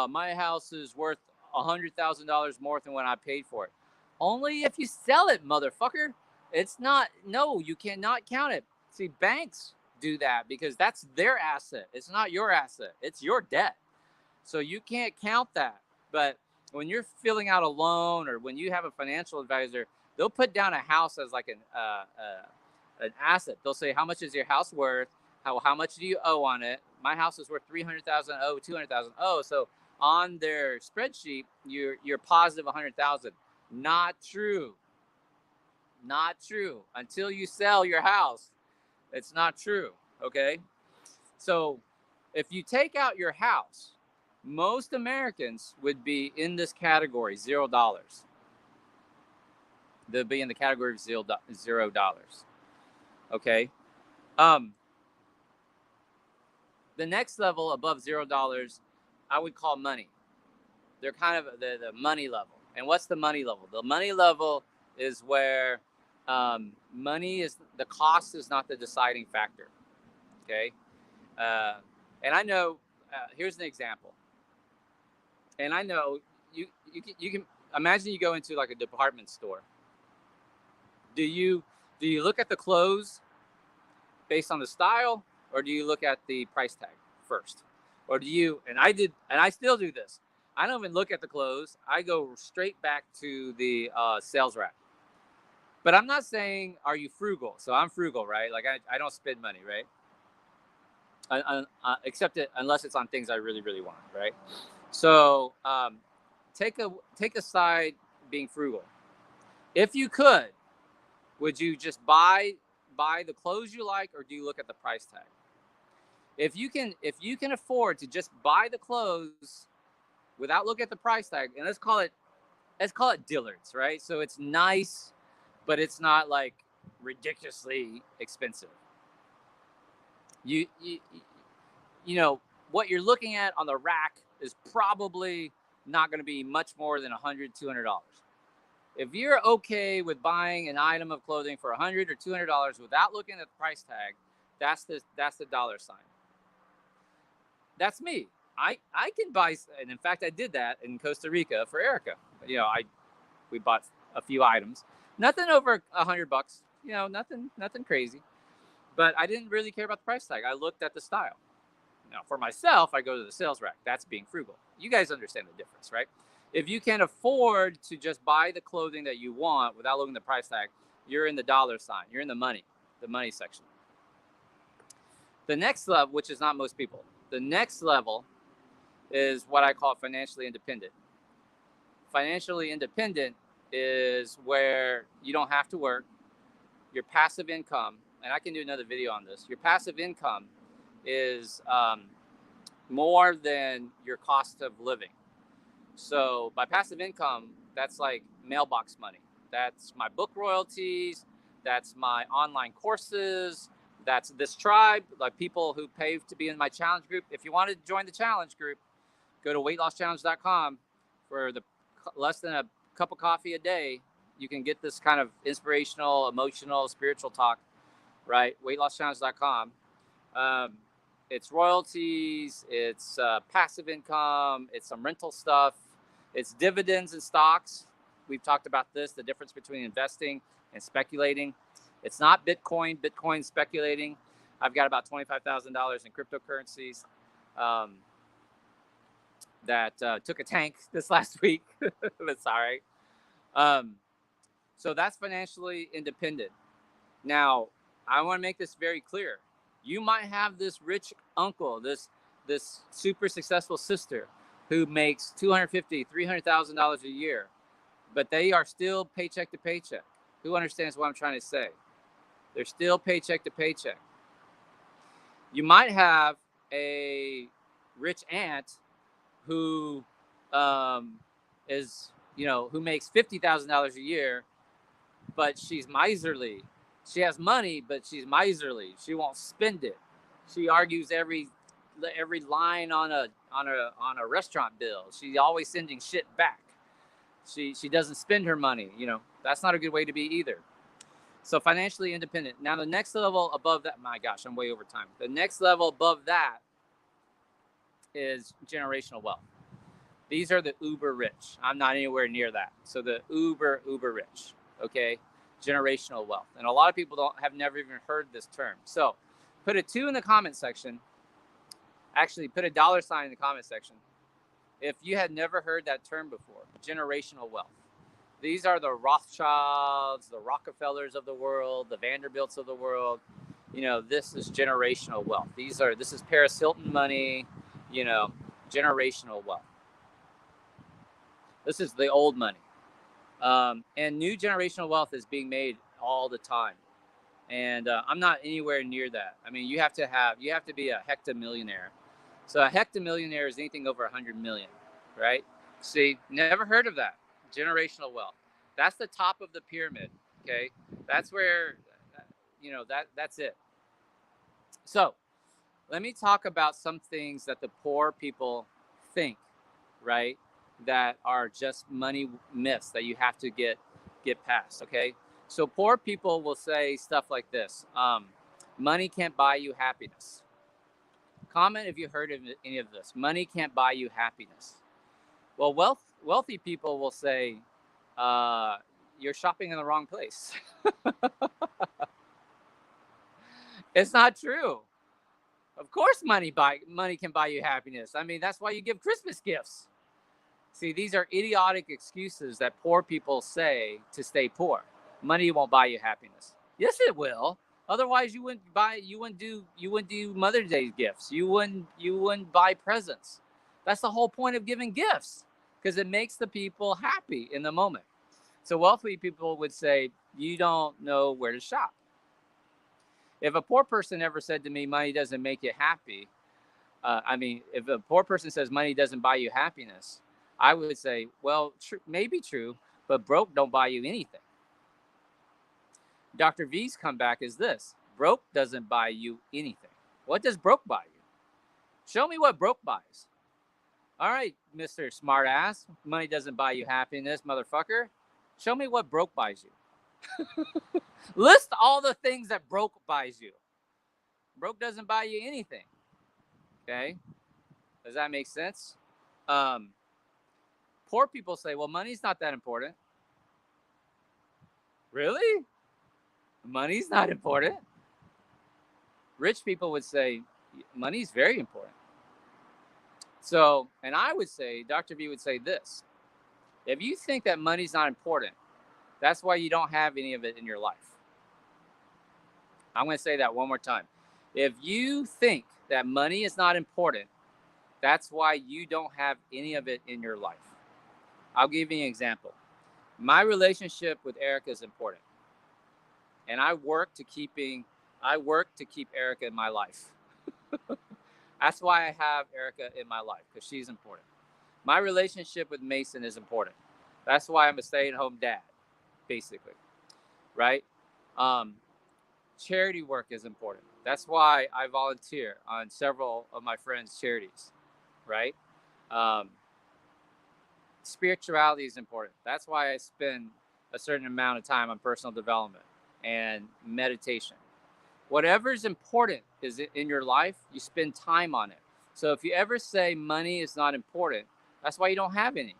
my house is worth $100,000 more than when I paid for it. Only if you sell it, motherfucker. It's not. No, you cannot count it. See, banks do that because that's their asset. It's not your asset. It's your debt. So you can't count that. But when you're filling out a loan or when you have a financial advisor, they'll put down a house as like an asset. They'll say, how much is your house worth? How much do you owe on it? My house is worth 300,000. Oh, 200,000. Oh, so on their spreadsheet, you're positive 100,000. Not true. Not true. Until you sell your house, it's not true. Okay. So if you take out your house, most Americans would be in this category, $0. They'll be in the category of $0. Okay. The next level above $0, I would call money. They're kind of the money level. And what's the money level? The money level is where money is the cost is not the deciding factor. Okay. And I know. Here's an example. And I know you can imagine you go into like a department store. Do you look at the clothes based on the style, or do you look at the price tag first? Or do you, and I still do this. I don't even look at the clothes. I go straight back to the sales rack. But I'm not saying, are you frugal? So I'm frugal, right? Like I don't spend money, right? Except unless it's on things I really, really want, right? So take aside being frugal. If you could, would you just buy the clothes you like, or do you look at the price tag? If you can afford to just buy the clothes without looking at the price tag, and let's call it Dillard's, right? So it's nice, but it's not like ridiculously expensive. You know what you're looking at on the rack is probably not going to be much more than $100, $200. If you're okay with buying an item of clothing for $100 or $200 without looking at the price tag, that's the dollar sign. That's me. I can buy, and in fact, I did that in Costa Rica for Erica. You know, we bought a few items, nothing over $100. You know, nothing crazy. But I didn't really care about the price tag. I looked at the style. Now, for myself, I go to the sales rack. That's being frugal. You guys understand the difference, right? If you can afford to just buy the clothing that you want without looking at the price tag, you're in the dollar sign. You're in the money section. The next level, which is not most people, the next level is what I call financially independent. Financially independent is where you don't have to work. Your passive income, and I can do another video on this. Your passive income is more than your cost of living. So by passive income, that's like mailbox money. That's my book royalties. That's my online courses. That's this tribe, like people who pay to be in my challenge group. If you want to join the challenge group, go to weightlosschallenge.com. For the less than a cup of coffee a day, you can get this kind of inspirational, emotional, spiritual talk, right? weightlosschallenge.com. It's royalties, it's passive income, it's some rental stuff, it's dividends and stocks. We've talked about this, the difference between investing and speculating. It's not Bitcoin. Bitcoin speculating. I've got about $25,000 in cryptocurrencies that took a tank this last week. That's all right. So that's financially independent. Now, I want to make this very clear. You might have this rich uncle, this super successful sister who makes $250,000, $300,000 a year, but they are still paycheck to paycheck. Who understands what I'm trying to say? They're still paycheck to paycheck. You might have a rich aunt who who makes $50,000 a year, but she's miserly. She has money, but she's miserly. She won't spend it. She argues every line on a restaurant bill. She's always sending shit back. She doesn't spend her money. That's not a good way to be either. So financially independent. Now the next level above that, my gosh, I'm way over time. The next level above that is generational wealth. These are the uber rich. I'm not anywhere near that. So the uber rich, okay? Generational wealth. And a lot of people have never even heard this term. So put a 2 in the comment section. Actually, put a $sign in the comment section if you had never heard that term before. Generational wealth. These are the Rothschilds, the Rockefellers of the world, the Vanderbilts of the world. This is generational wealth. This is Paris Hilton money, generational wealth. This is the old money. And new generational wealth is being made all the time. And I'm not anywhere near that. I mean, you have to be a hectamillionaire. So a hectamillionaire is anything over 100 million, right? See, never heard of that. Generational wealth. That's the top of the pyramid, okay? That's where, that's it. So let me talk about some things that the poor people think, right? That are just money myths that you have to get past, okay? So poor people will say stuff like this. Money can't buy you happiness. Comment if you heard of any of this. Money can't buy you happiness. Well, wealthy people will say, you're shopping in the wrong place. It's not true. Of course money can buy you happiness. I mean, that's why you give Christmas gifts. See, these are idiotic excuses that poor people say to stay poor. Money won't buy you happiness. Yes, it will. Otherwise, you wouldn't do Mother's Day gifts. You wouldn't buy presents. That's the whole point of giving gifts, because it makes the people happy in the moment. So wealthy people would say, you don't know where to shop. If a poor person ever said to me, money doesn't make you happy, if a poor person says money doesn't buy you happiness, I would say, well, maybe true, but broke don't buy you anything. Dr. V's comeback is this: broke doesn't buy you anything. What does broke buy you? Show me what broke buys. All right, Mr. Smartass, money doesn't buy you happiness, motherfucker. Show me what broke buys you. List all the things that broke buys you. Broke doesn't buy you anything. Okay? Does that make sense? Poor people say, well, money's not that important. Really? Money's not important? Rich people would say, money's very important. So, and I would say, Dr. V would say this: if you think that money's not important, that's why you don't have any of it in your life. I'm going to say that one more time. If you think that money is not important, that's why you don't have any of it in your life. I'll give you an example. My relationship with Erica is important. And I work to keep Erica in my life. That's why I have Erica in my life, because she's important. My relationship with Mason is important. That's why I'm a stay-at-home dad, basically, right? Charity work is important. That's why I volunteer on several of my friends' charities, right? Spirituality is important. That's why I spend a certain amount of time on personal development and meditation. Whatever is important is in your life, you spend time on it. So if you ever say money is not important, that's why you don't have any.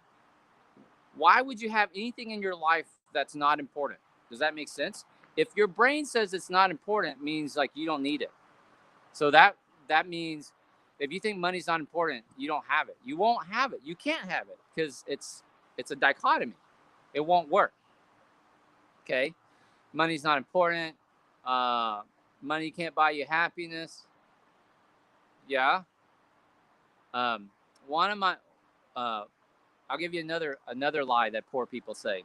Why would you have anything in your life that's not important? Does that make sense? If your brain says it's not important, it means like you don't need it. So that means if you think money's not important, you don't have it. You won't have it. You can't have it because it's a dichotomy. It won't work. Okay? Money's not important. Money can't buy you happiness. Yeah. One of my, I'll give you another lie that poor people say.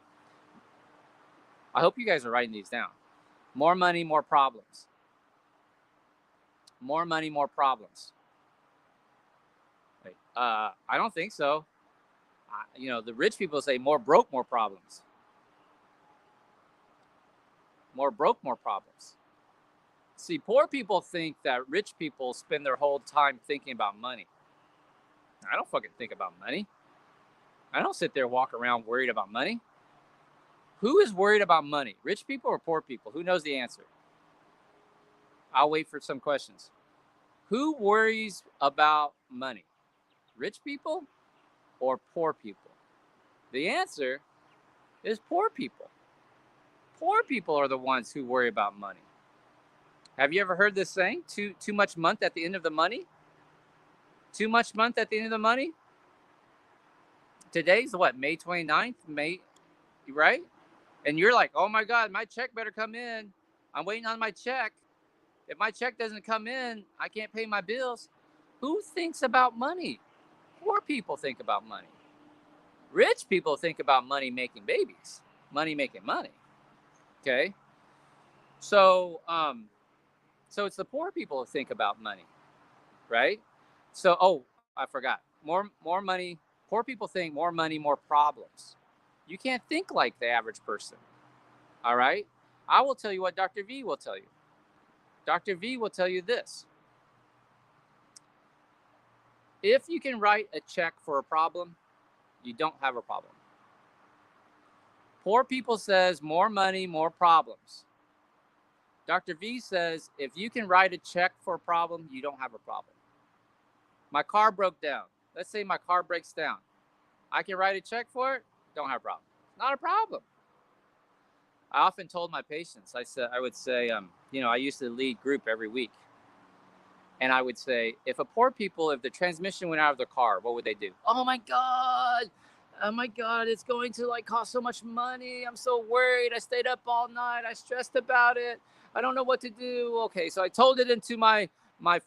I hope you guys are writing these down. More money, more problems. More money, more problems. Right. I don't think so. The rich people say more broke, more problems. More broke, more problems. See, poor people think that rich people spend their whole time thinking about money. I don't fucking think about money. I don't sit there walk around worried about money. Who is worried about money? Rich people or poor people? Who knows the answer? I'll wait for some questions. Who worries about money? Rich people or poor people? The answer is poor people. Poor people are the ones who worry about money. Have you ever heard this saying? Too much month at the end of the money? Too much month at the end of the money? Today's what, May 29th? May, right? And you're like, oh my God, my check better come in. I'm waiting on my check. If my check doesn't come in, I can't pay my bills. Who thinks about money? Poor people think about money. Rich people think about money making babies, money making money. Okay. So it's the poor people who think about money, right? So, oh, I forgot. More money. Poor people think more money, more problems. You can't think like the average person. All right. I will tell you what Dr. V will tell you. Dr. V will tell you this. If you can write a check for a problem, you don't have a problem. Poor people says more money, more problems. Dr. V says if you can write a check for a problem, you don't have a problem. My car broke down. Let's say my car breaks down. I can write a check for it, don't have a problem. Not a problem. I often told my patients, I would say, I used to lead group every week. And I would say, if the transmission went out of the car, what would they do? Oh my God, it's going to cost so much money. I'm so worried. I stayed up all night. I stressed about it. I don't know what to do. Okay, so I told it into my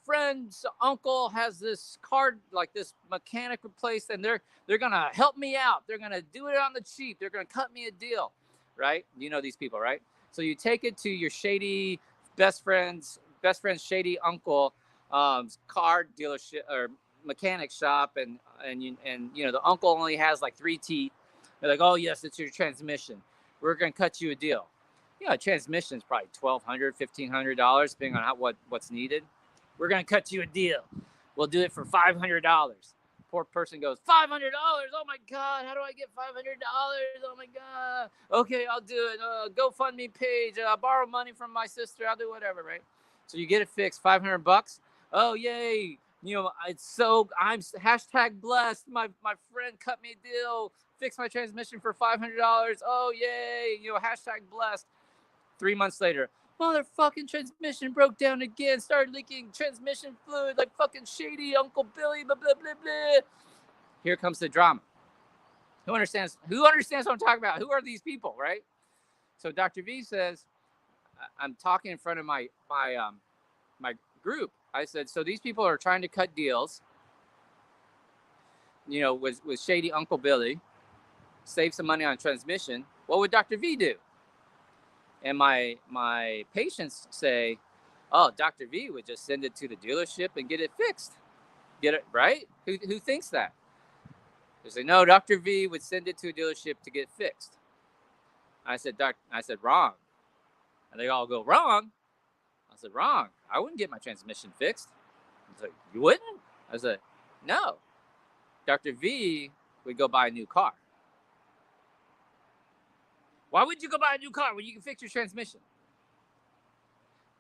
friend's uncle has this car, like this mechanic place, and they're gonna help me out. They're gonna do it on the cheap. They're gonna cut me a deal, right? You know these people, right? So you take it to your shady best friend's shady uncle car dealership or mechanic shop, and the uncle only has like 3 teeth. They're like, oh yes, it's your transmission. We're gonna cut you a deal. A transmission is probably $1,200, $1,500 depending on what's needed. We're gonna cut you a deal. We'll do it for $500. Poor person goes, $500? Oh my God, how do I get $500? Oh my God. Okay, I'll do it. GoFundMe page. I'll borrow money from my sister. I'll do whatever, right? So you get it fixed, $500. Oh yay! I'm hashtag blessed. My friend cut me a deal, fixed my transmission for $500. Oh yay! Hashtag blessed. 3 months later, motherfucking transmission broke down again, started leaking transmission fluid like fucking shady Uncle Billy, blah, blah, blah, blah. Here comes the drama. Who understands what I'm talking about? Who are these people, right? So Dr. V says, I'm talking in front of my group. I said, so these people are trying to cut deals, with shady Uncle Billy, save some money on transmission. What would Dr. V do? And my patients say, oh, Dr. V would just send it to the dealership and get it fixed. Get it right? Who thinks that? They say, no, Dr. V would send it to a dealership to get fixed. I said, wrong. And they all go, wrong? I said, wrong. I wouldn't get my transmission fixed. I said, you wouldn't? I said, no. Dr. V would go buy a new car. Why would you go buy a new car when you can fix your transmission?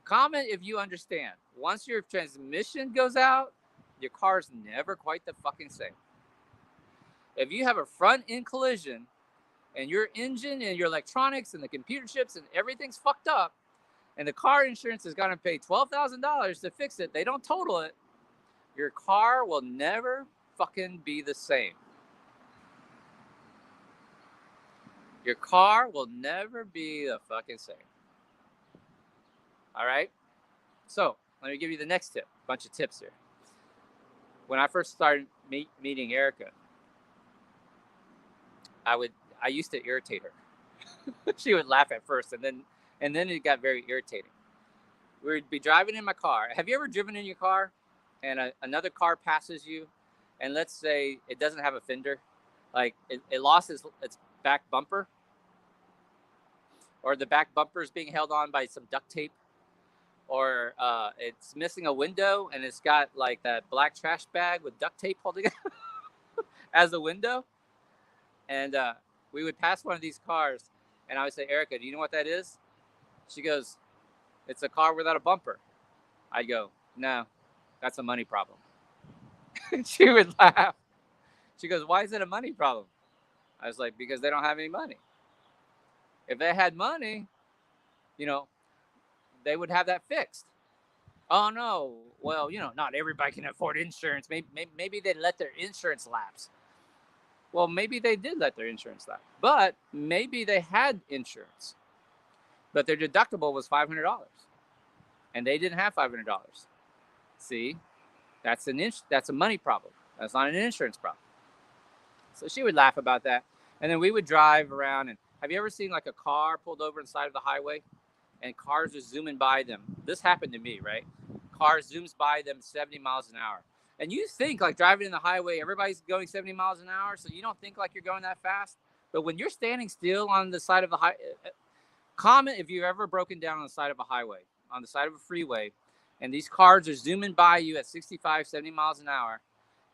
Comment if you understand. Once your transmission goes out, your car's never quite the fucking same. If you have a front end collision and your engine and your electronics and the computer chips and everything's fucked up, and the car insurance is going to pay $12,000 to fix it, they don't total it, your car will never fucking be the same. Your car will never be the fucking same. All right? So, let me give you the next tip. A bunch of tips here. When I first started meeting Erica, I used to irritate her. She would laugh at first, and then it got very irritating. We would be driving in my car. Have you ever driven in your car and another car passes you, and let's say it doesn't have a fender, like it lost its back bumper, or the back bumper is being held on by some duct tape, or it's missing a window and it's got like that black trash bag with duct tape holding it as a window. And we would pass one of these cars, and I would say, Erica, do you know what that is? She goes, it's a car without a bumper. I'd go, no, that's a money problem. And she would laugh. She goes, why is it a money problem? I was like, because they don't have any money. If they had money, you know, they would have that fixed. Oh no, well, not everybody can afford insurance. Maybe they let their insurance lapse. Well, maybe they did let their insurance lapse, but maybe they had insurance, but their deductible was $500, and they didn't have $500. See, that's a money problem. That's not an insurance problem. So she would laugh about that, and then we would drive around. And have you ever seen like a car pulled over on the side of the highway, and cars are zooming by them? This happened to me, right? Car zooms by them 70 miles an hour. And you think like driving in the highway, everybody's going 70 miles an hour, so you don't think like you're going that fast. But when you're standing still on the side of the comment if you've ever broken down on the side of a highway, on the side of a freeway, and these cars are zooming by you at 65, 70 miles an hour,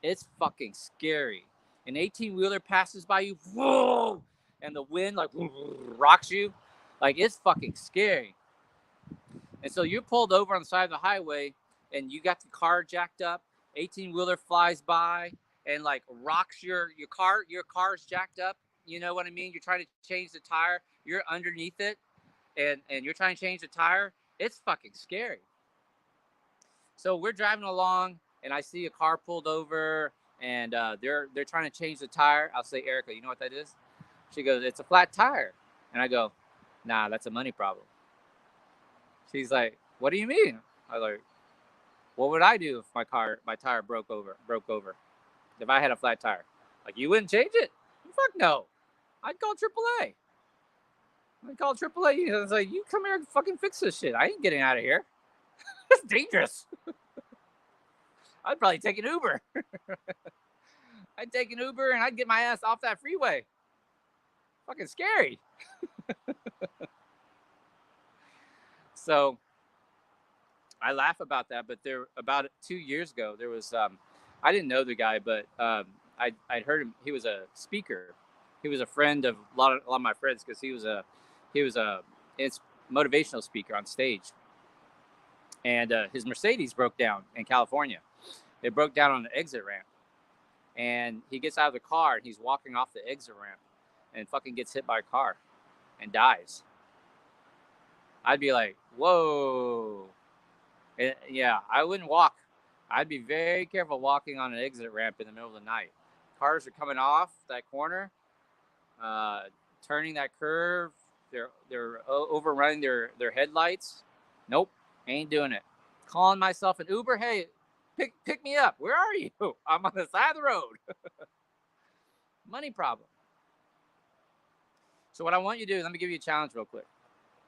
it's fucking scary. An 18-wheeler passes by you, whoa, and the wind like rocks you. Like, it's fucking scary. And so you're pulled over on the side of the highway, and you got the car jacked up. 18-wheeler flies by and like rocks your car. Your car's jacked up. You know what I mean? You're trying to change the tire. You're underneath it, and you're trying to change the tire. It's fucking scary. So we're driving along, and I see a car pulled over, and they're trying to change the tire. I'll say, Erica, you know what that is? She goes, it's a flat tire. And I go, nah, that's a money problem. She's like, what do you mean? I was like, what would I do if my tire broke over? If I had a flat tire? Like, you wouldn't change it? Fuck no. I'd call AAA. It's like, you come here and fucking fix this shit. I ain't getting out of here. It's dangerous. I'd probably take an Uber. I'd take an Uber and I'd get my ass off that freeway. Fucking scary. So I laugh about that, but about 2 years ago, there was I didn't know the guy, but I'd heard him. He was a speaker. He was a friend of a lot of my friends, because he was a motivational speaker on stage. And his Mercedes broke down in California. It broke down on the exit ramp, and he gets out of the car and he's walking off the exit ramp, and fucking gets hit by a car and dies. I'd be like, whoa. Yeah, I wouldn't walk. I'd be very careful walking on an exit ramp in the middle of the night. Cars are coming off that corner, turning that curve. They're overrunning their headlights. Nope, ain't doing it. Calling myself an Uber. Hey, pick me up. Where are you? I'm on the side of the road. Money problem. So what I want you to do, let me give you a challenge real quick,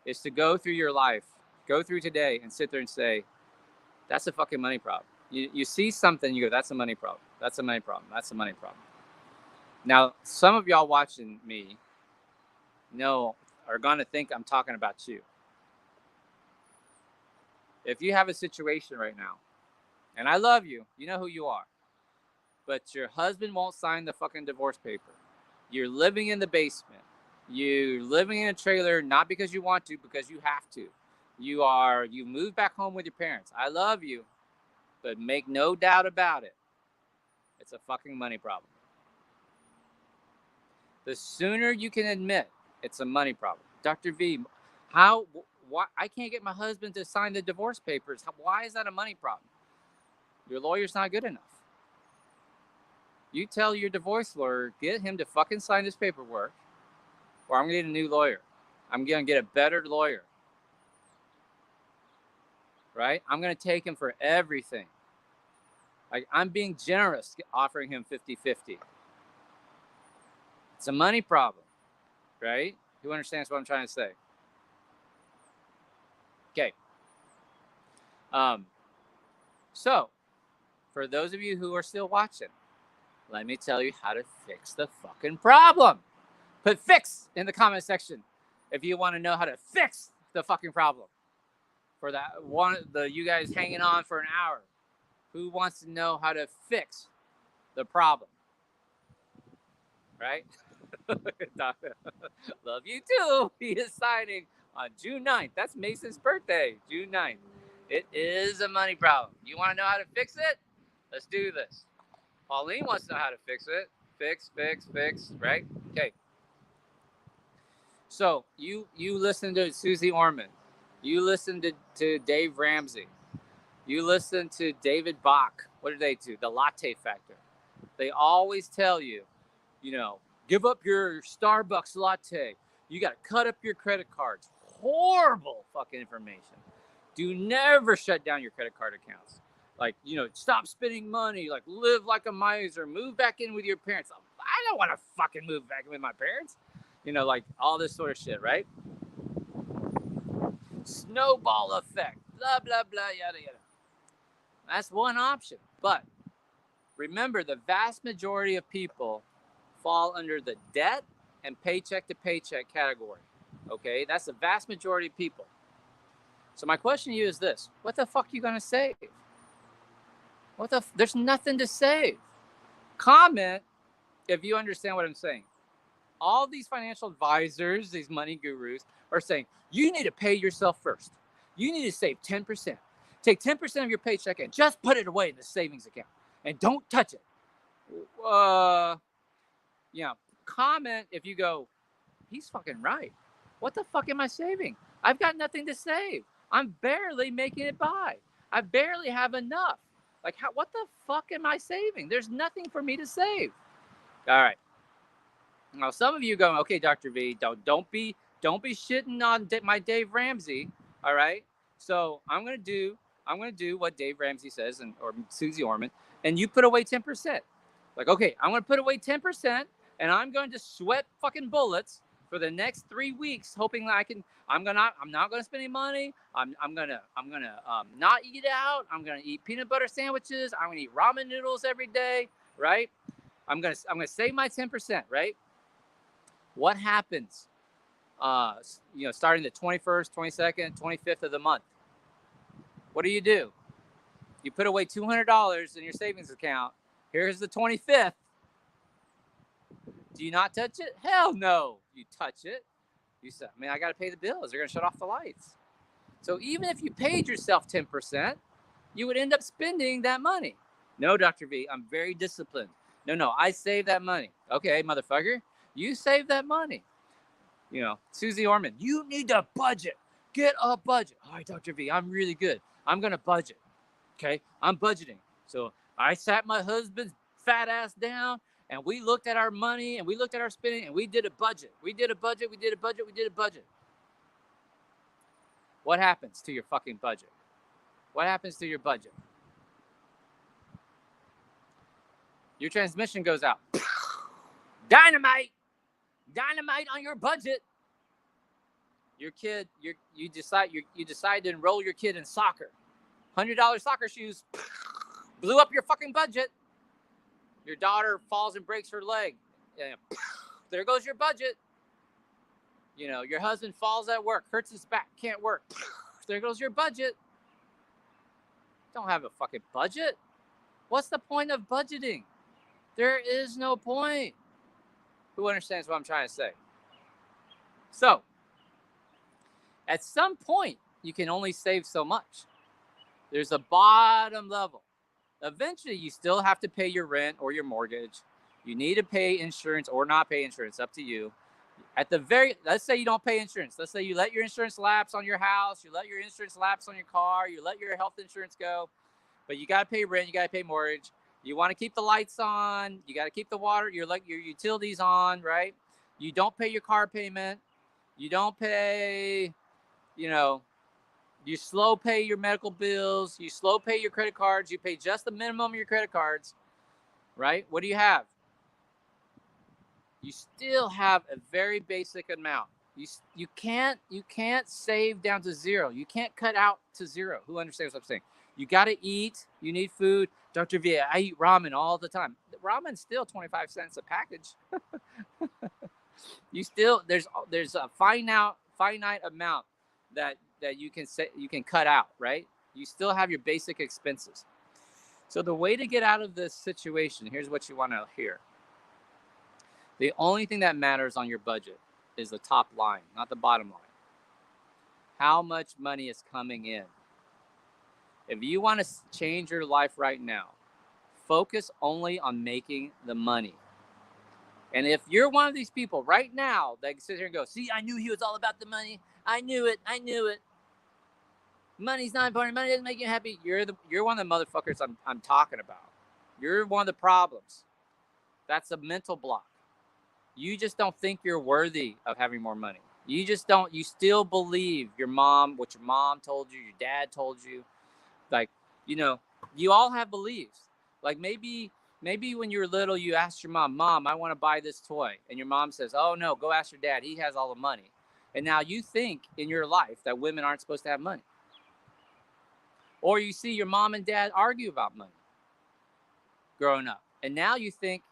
is to go through your life, go through today, and sit there and say, that's a fucking money problem. You see something, you go, that's a money problem. That's a money problem. That's a money problem. Now, some of y'all watching me are going to think I'm talking about you. If you have a situation right now, and I love you, you know who you are, but your husband won't sign the fucking divorce paper. You're living in the basement. You're living in a trailer, not because you want to, because you have to. You moved back home with your parents. I love you, but make no doubt about it, it's a fucking money problem. The sooner you can admit it's a money problem. Dr. V, why I can't get my husband to sign the divorce papers? Why is that a money problem? Your lawyer's not good enough. You tell your divorce lawyer, get him to fucking sign this paperwork, or I'm going to get a new lawyer. I'm going to get a better lawyer. Right? I'm going to take him for everything. Like, I'm being generous, offering him 50-50. It's a money problem. Right? Who understands what I'm trying to say? Okay. So, for those of you who are still watching, let me tell you how to fix the fucking problem. Put fix in the comment section if you want to know how to fix the fucking problem. for that one, you guys hanging on for an hour. Who wants to know how to fix the problem? Right? Love you too. He is signing on June 9th. That's Mason's birthday, June 9th. It is a money problem. You want to know how to fix it? Let's do this. Pauline wants to know how to fix it. Fix, right? Okay. So you listen to Susie Orman. You listen to Dave Ramsey. You listen to David Bach. What do they do? The Latte Factor. They always tell you, give up your Starbucks latte. You got to cut up your credit cards. Horrible fucking information. Do never shut down your credit card accounts. Like, stop spending money. Like, live like a miser. Move back in with your parents. I don't want to fucking move back in with my parents. Like all this sort of shit, right? Snowball effect. Blah, blah, blah, yada, yada. That's one option. But remember, the vast majority of people fall under the debt and paycheck to paycheck category. Okay? That's the vast majority of people. So my question to you is this. What the fuck are you going to save? There's nothing to save. Comment if you understand what I'm saying. All these financial advisors, these money gurus are saying, you need to pay yourself first. You need to save 10%. Take 10% of your paycheck and just put it away in the savings account. And don't touch it. Comment if you go, he's fucking right. What the fuck am I saving? I've got nothing to save. I'm barely making it by. I barely have enough. Like, what the fuck am I saving? There's nothing for me to save. All right. Now, some of you going, okay, Dr. V, don't be shitting on my Dave Ramsey. All right. So I'm gonna do what Dave Ramsey says, or Susie Orman, and you put away 10%. Like, okay, I'm gonna put away 10%, and I'm going to sweat fucking bullets for the next 3 weeks, hoping that I'm not gonna spend any money. I'm gonna not eat out. I'm gonna eat peanut butter sandwiches. I'm gonna eat ramen noodles every day. Right. I'm gonna save my 10%. Right. What happens, starting the 21st, 22nd, 25th of the month? What do? You put away $200 in your savings account. Here's the 25th. Do you not touch it? Hell no. You touch it. You say, I got to pay the bills. They're going to shut off the lights. So even if you paid yourself 10%, you would end up spending that money. No, Dr. V, I'm very disciplined. No, I save that money. Okay, motherfucker. You save that money. Susie Orman, you need to budget. Get a budget. All right, Dr. V, I'm really good. I'm going to budget. Okay, I'm budgeting. So I sat my husband's fat ass down, and we looked at our money, and we looked at our spending, and we did a budget. We did a budget. What happens to your fucking budget? What happens to your budget? Your transmission goes out. Dynamite on your budget. Your kid, you decide to enroll your kid in soccer. $100 soccer shoes blew up your fucking budget. Your daughter falls and breaks her leg. There goes your budget. Your husband falls at work, hurts his back, can't work. There goes your budget. Don't have a fucking budget. What's the point of budgeting? There is no point. Who understands what I'm trying to say? So, at some point, you can only save so much. There's a bottom level. Eventually, you still have to pay your rent or your mortgage. You need to pay insurance or not pay insurance, up to you. Let's say you don't pay insurance. Let's say you let your insurance lapse on your house. You let your insurance lapse on your car. You let your health insurance go. But you got to pay rent. You got to pay mortgage. You want to keep the lights on. You got to keep the water, your utilities on, right? You don't pay your car payment. You don't pay, you slow pay your medical bills. You slow pay your credit cards. You pay just the minimum of your credit cards, right? What do you have? You still have a very basic amount. You can't save down to zero. You can't cut out to zero. Who understands what I'm saying? You got to eat. You need food. Dr. V, I eat ramen all the time. Ramen's still 25 cents a package. There's a finite amount that that you can say you can cut out, right? You still have your basic expenses. So the way to get out of this situation, here's what you want to hear. The only thing that matters on your budget is the top line, not the bottom line. How much money is coming in? If you want to change your life right now, focus only on making the money. And if you're one of these people right now that can sit here and go, see, I knew he was all about the money. I knew it. I knew it. Money's not important. Money doesn't make you happy. You're one of the motherfuckers I'm talking about. You're one of the problems. That's a mental block. You just don't think you're worthy of having more money. You just don't. You still believe your mom, what your mom told you, your dad told you. Like, you all have beliefs. Like maybe when you were little, you asked your mom, I want to buy this toy. And your mom says, oh, no, go ask your dad. He has all the money. And now you think in your life that women aren't supposed to have money. Or you see your mom and dad argue about money growing up. And now you think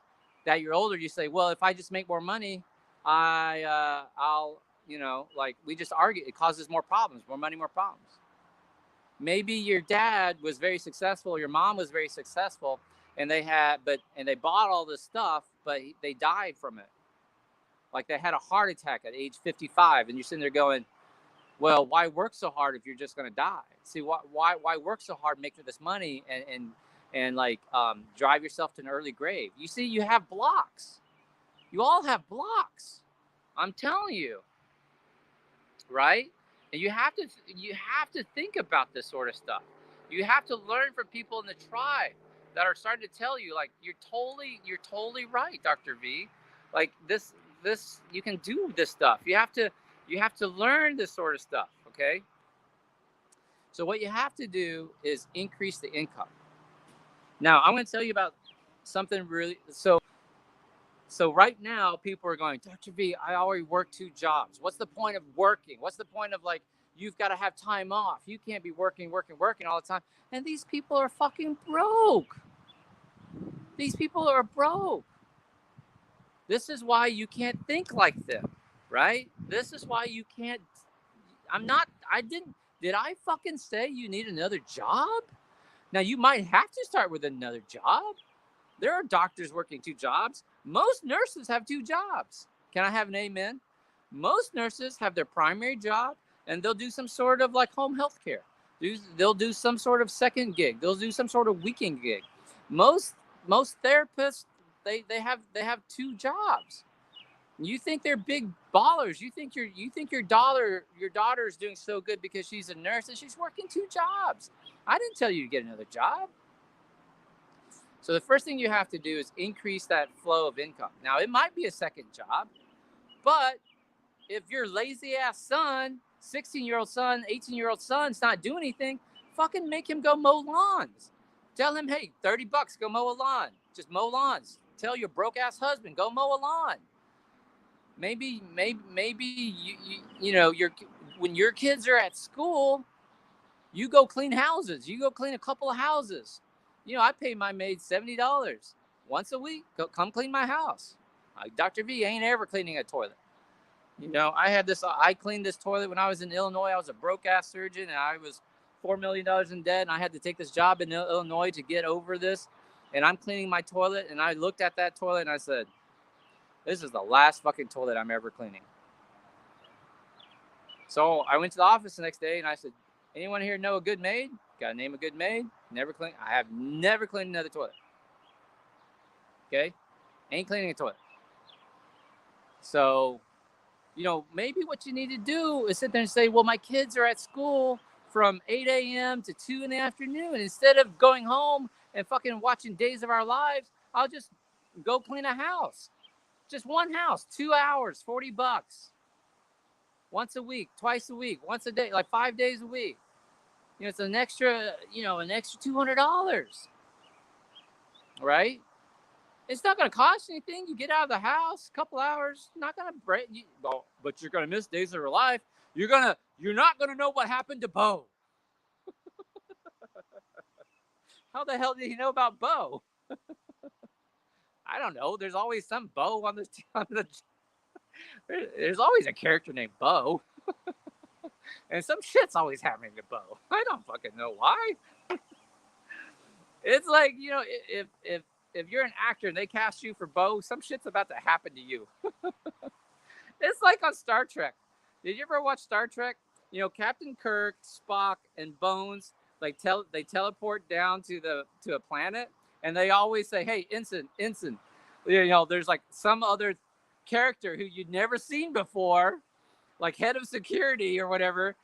that you're older. You say, well, if I just make more money, I'll, like we just argue. It causes more problems, more money, more problems. Maybe your dad was very successful. Your mom was very successful. And they bought all this stuff, but they died from it. Like they had a heart attack at age 55. And you're sitting there going, well, why work so hard if you're just going to die? See, why work so hard making this money and drive yourself to an early grave? You see, you have blocks. You all have blocks. I'm telling you, right? And you have to think about this sort of stuff. You have to learn from people in the tribe that are starting to tell you, like, you're totally right, Dr. V. Like this, you can do this stuff. You have to learn this sort of stuff, okay? So what you have to do is increase the income. Now, I'm going to tell you about something really, so right now people are going, Dr. V, I already work 2 jobs. What's the point of working? What's the point of, like, you've got to have time off. You can't be working all the time. And these people are fucking broke. These people are broke. This is why you can't think like them, right? This is why you can't. Did I fucking say you need another job? Now, you might have to start with another job. There are doctors working 2 jobs. Most nurses have 2 jobs. Can I have an amen? Most nurses have their primary job, and they'll do some sort of like home health care. They'll do some sort of second gig. They'll do some sort of weekend gig. Most therapists, they have 2 jobs. You think they're big ballers. You think your daughter is doing so good because she's a nurse and she's working 2 jobs. I didn't tell you to get another job. So the first thing you have to do is increase that flow of income. Now, it might be a second job, but if your lazy ass son, 16-year-old son, 18-year-old son's not doing anything, fucking make him go mow lawns. Tell him, hey, $30, go mow a lawn. Just mow lawns. Tell your broke ass husband, go mow a lawn. Maybe when your kids are at school, you go clean houses. You go clean a couple of houses. I pay my maid $70 once a week. Come clean my house. Dr. V ain't ever cleaning a toilet. I cleaned this toilet when I was in Illinois. I was a broke ass surgeon and I was $4 million in debt. And I had to take this job in Illinois to get over this. And I'm cleaning my toilet. And I looked at that toilet and I said, this is the last fucking toilet I'm ever cleaning. So I went to the office the next day and I said, anyone here know a good maid? Got to name a good maid? I have never cleaned another toilet. Okay? Ain't cleaning a toilet. So, maybe what you need to do is sit there and say, well, my kids are at school from 8 a.m. to 2 in the afternoon. And instead of going home and fucking watching Days of Our Lives, I'll just go clean a house. Just one house, 2 hours, $40. Once a week, twice a week, once a day, like 5 days a week. It's an extra $200. Right? It's not going to cost you anything. You get out of the house, a couple hours, not going to break you. Well, but you're going to miss Days of Your Life. You're not going to know what happened to Bo. How the hell did he know about Bo? I don't know. There's always some Bo on the. There's always a character named Bo. And some shit's always happening to Bo. I don't fucking know why. It's like, if you're an actor and they cast you for Bo, some shit's about to happen to you. It's like on Star Trek. Did you ever watch Star Trek? Captain Kirk, Spock, and Bones they teleport down to a planet, and they always say, "Hey, ensign, ensign." There's like some other character who you'd never seen before, like head of security or whatever.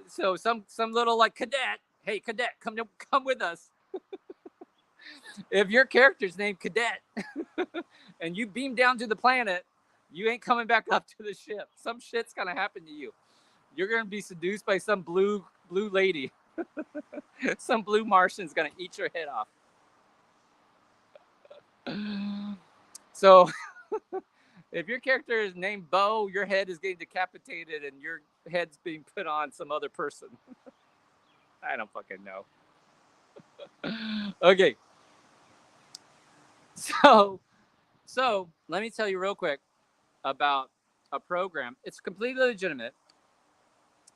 So some little like cadet. Hey, cadet, come with us. If your character's named Cadet and you beam down to the planet, you ain't coming back up to the ship. Some shit's gonna happen to you. You're gonna be seduced by some blue lady. Some blue Martian's gonna eat your head off. So if your character is named Bo, your head is getting decapitated and your head's being put on some other person. I don't fucking know. Okay. So let me tell you real quick about a program. It's completely legitimate.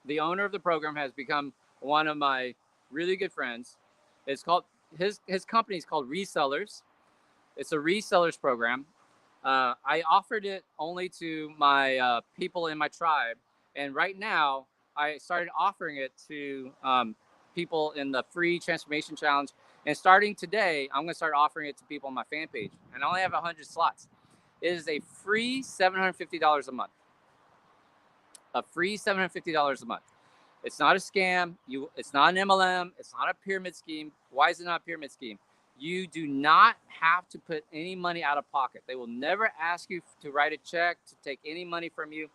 The owner of the program has become one of my really good friends. It's called his company is called Resellers. It's a resellers program. I offered it only to my people in my tribe, and right now I started offering it to people in the free transformation challenge. And starting today, I'm going to start offering it to people on my fan page. And I only have 100 slots. It is a free $750 a month. A free $750 a month. It's not a scam. It's not an MLM. It's not a pyramid scheme. Why is it not a pyramid scheme? You do not have to put any money out of pocket. They will never ask you to write a check, to take any money from you.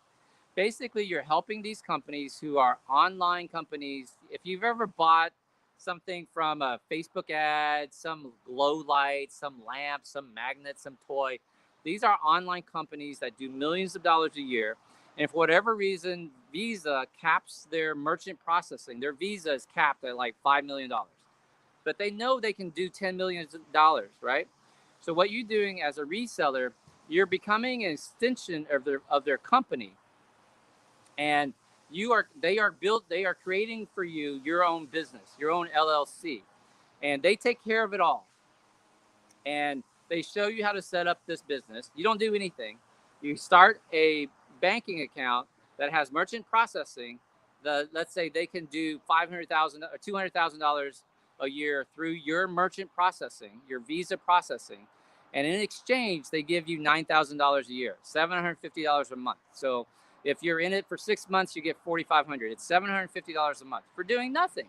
Basically, you're helping these companies who are online companies. If you've ever bought something from a Facebook ad, some glow light, some lamp, some magnet, some toy, these are online companies that do millions of dollars a year. And for whatever reason, Visa caps their merchant processing. Their Visa is capped at like $5 million. But they know they can do $10 million, right? So what you're doing as a reseller, you're becoming an extension of their company. And they are creating for you your own business, your own LLC. And they take care of it all. And they show you how to set up this business. You don't do anything. You start a banking account that has merchant processing. Let's say they can do $500,000 or $200,000 a year through your merchant processing, your Visa processing, and in exchange they give you $9,000 a year, $750 a month. So if you're in it for 6 months, you get $4,500. It's $750 a month for doing nothing.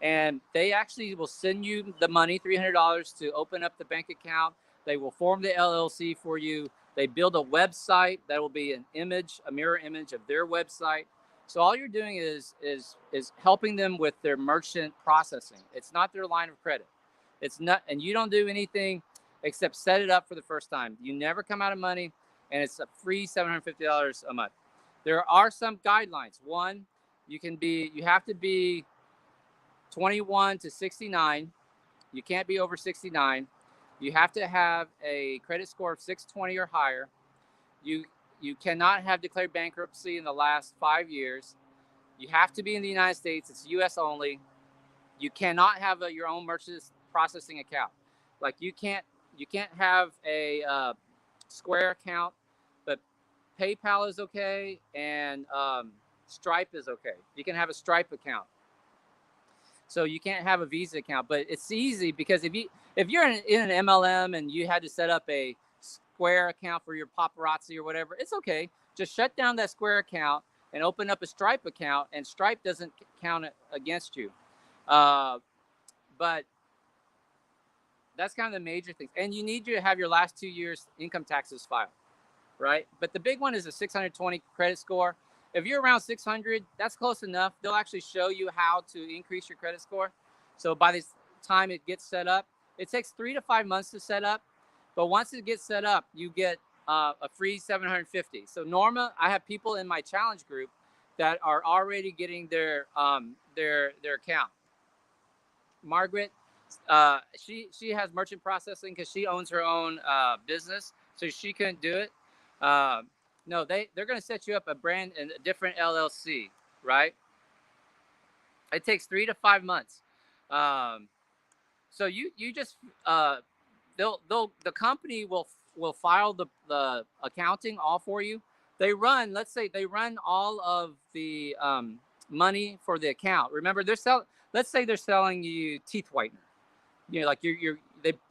And they actually will send you the money, $300 to open up the bank account. They will form the LLC for you. They build a website that will be an image, a mirror image of their website. So all you're doing is helping them with their merchant processing. It's not their line of credit. It's not, and you don't do anything except set it up for the first time. You never come out of money, and it's a free $750 a month. There are some guidelines. One, you have to be 21 to 69. You can't be over 69. You have to have a credit score of 620 or higher. You cannot have declared bankruptcy in the last 5 years. You have to be in the United States. It's U.S. only. You cannot have your own merchant processing account. Like you can't have a Square account, but PayPal is okay and Stripe is okay. You can have a Stripe account. So you can't have a Visa account, but it's easy because if you're in an MLM and you had to set up a Square account for your paparazzi or whatever, it's okay. Just shut down that Square account and open up a Stripe account, and Stripe doesn't count it against you. But that's kind of the major things. And you need to have your last 2 years income taxes filed, right? But the big one is a 620 credit score. If you're around 600, that's close enough. They'll actually show you how to increase your credit score. So by the time it gets set up, it takes 3 to 5 months to set up. But once it gets set up, you get a free 750. So Norma, I have people in my challenge group that are already getting their account. Margaret, she has merchant processing because she owns her own business, so she couldn't do it. No, they're going to set you up a different LLC, right? It takes 3 to 5 months. Um, so you just they'll the company will file the accounting all for you. They run, let's say they run all of the money for the account. Remember, let's say they're selling you teeth whitener. Like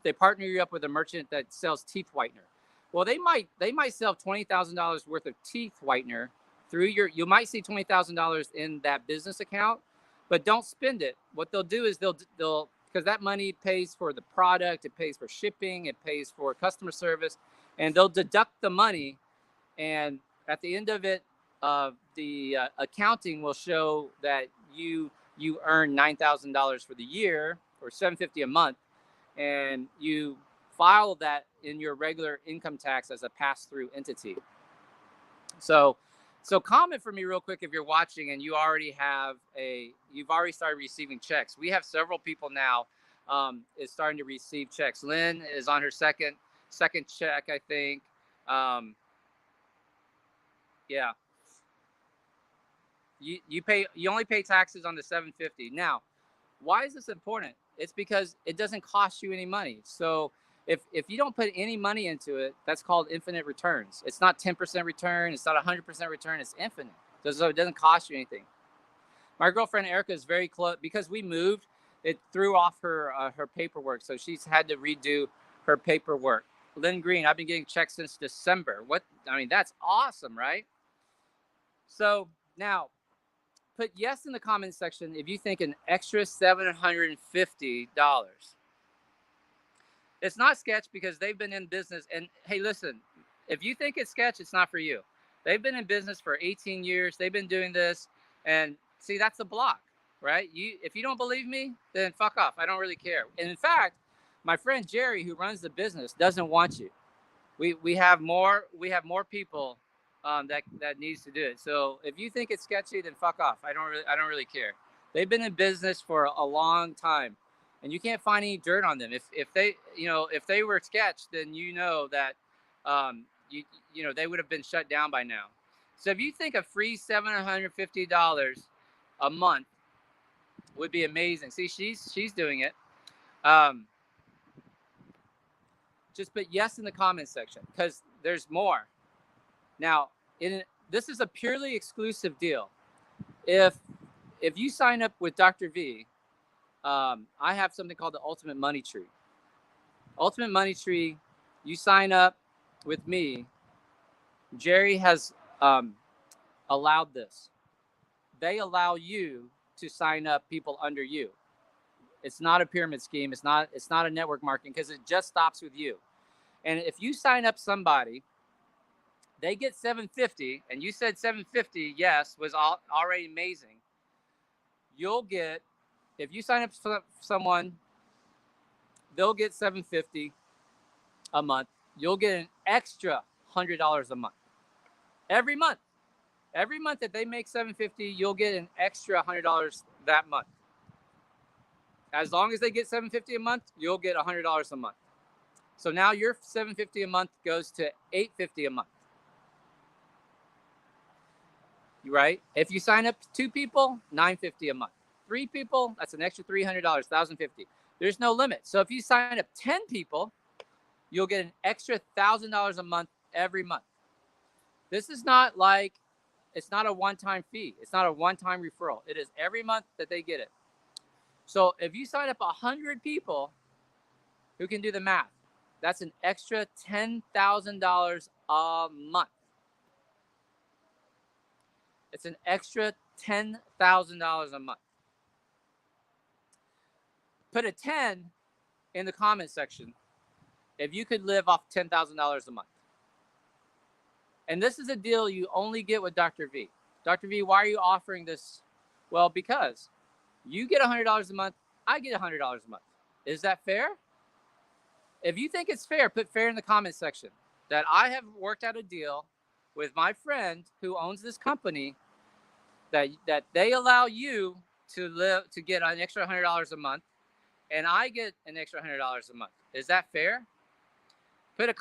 they partner you up with a merchant that sells teeth whitener. Well, they might sell $20,000 worth of teeth whitener through you might see $20,000 in that business account, but don't spend it. What they'll do is they'll because that money pays for the product, it pays for shipping, it pays for customer service, and they'll deduct the money. And at the end of it, the accounting will show that you earn $9,000 for the year or $750 a month, and you file that in your regular income tax as a pass-through entity. So comment for me real quick if you're watching and you've already started receiving checks. We have several people now is starting to receive checks. Lynn is on her second check, I think. Yeah. You only pay taxes on the $750. Now, why is this important? It's because it doesn't cost you any money. So if you don't put any money into it, that's called infinite returns. It's not 10% return. It's not 100% return. It's infinite. So it doesn't cost you anything. My girlfriend Erica is very close because we moved. It threw off her paperwork, so she's had to redo her paperwork. Lynn Green, I've been getting checks since December. That's awesome, right? So now, put yes in the comments section if you think an extra $750. It's not sketch because they've been in business. And hey, listen, if you think it's sketch, it's not for you. They've been in business for 18 years. They've been doing this. And see, that's a block, right? If you don't believe me, then fuck off. I don't really care. And in fact, my friend Jerry, who runs the business, doesn't want you. We have more people that needs to do it. So if you think it's sketchy, then fuck off. I don't really care. They've been in business for a long time, and you can't find any dirt on them. If they were sketch, then that they would have been shut down by now. So if you think a free $750 a month would be amazing. See, she's doing it. Just put yes in the comments section because there's more. Now, this is a purely exclusive deal. If you sign up with Dr. V, I have something called the Ultimate Money Tree. Ultimate Money Tree, you sign up with me. Jerry has allowed this. They allow you to sign up people under you. It's not a pyramid scheme. It's not a network marketing because it just stops with you. And if you sign up somebody, they get $750, and you said $750, yes, was already amazing. You'll get, if you sign up for someone, they'll get $750 a month. You'll get an extra $100 a month. Every month that they make $750, you'll get an extra $100 that month. As long as they get $750 a month, you'll get $100 a month. So now your $750 a month goes to $850 a month. Right? If you sign up 2 people, $950 a month. 3 people, that's an extra $300, $1,050. There's no limit. So if you sign up 10 people, you'll get an extra $1,000 a month every month. This is not like, it's not a one-time fee. It's not a one-time referral. It is every month that they get it. So if you sign up 100 people, who can do the math? That's an extra $10,000 a month. It's an extra $10,000 a month. Put a 10 in the comment section if you could live off $10,000 a month. And this is a deal you only get with Dr. V. Dr. V, why are you offering this? Well, because you get $100 a month, I get $100 a month. Is that fair? If you think it's fair, put fair in the comment section. That I have worked out a deal with my friend who owns this company that they allow you to get an extra $100 a month, and I get an extra $100 a month. Is that fair? Put a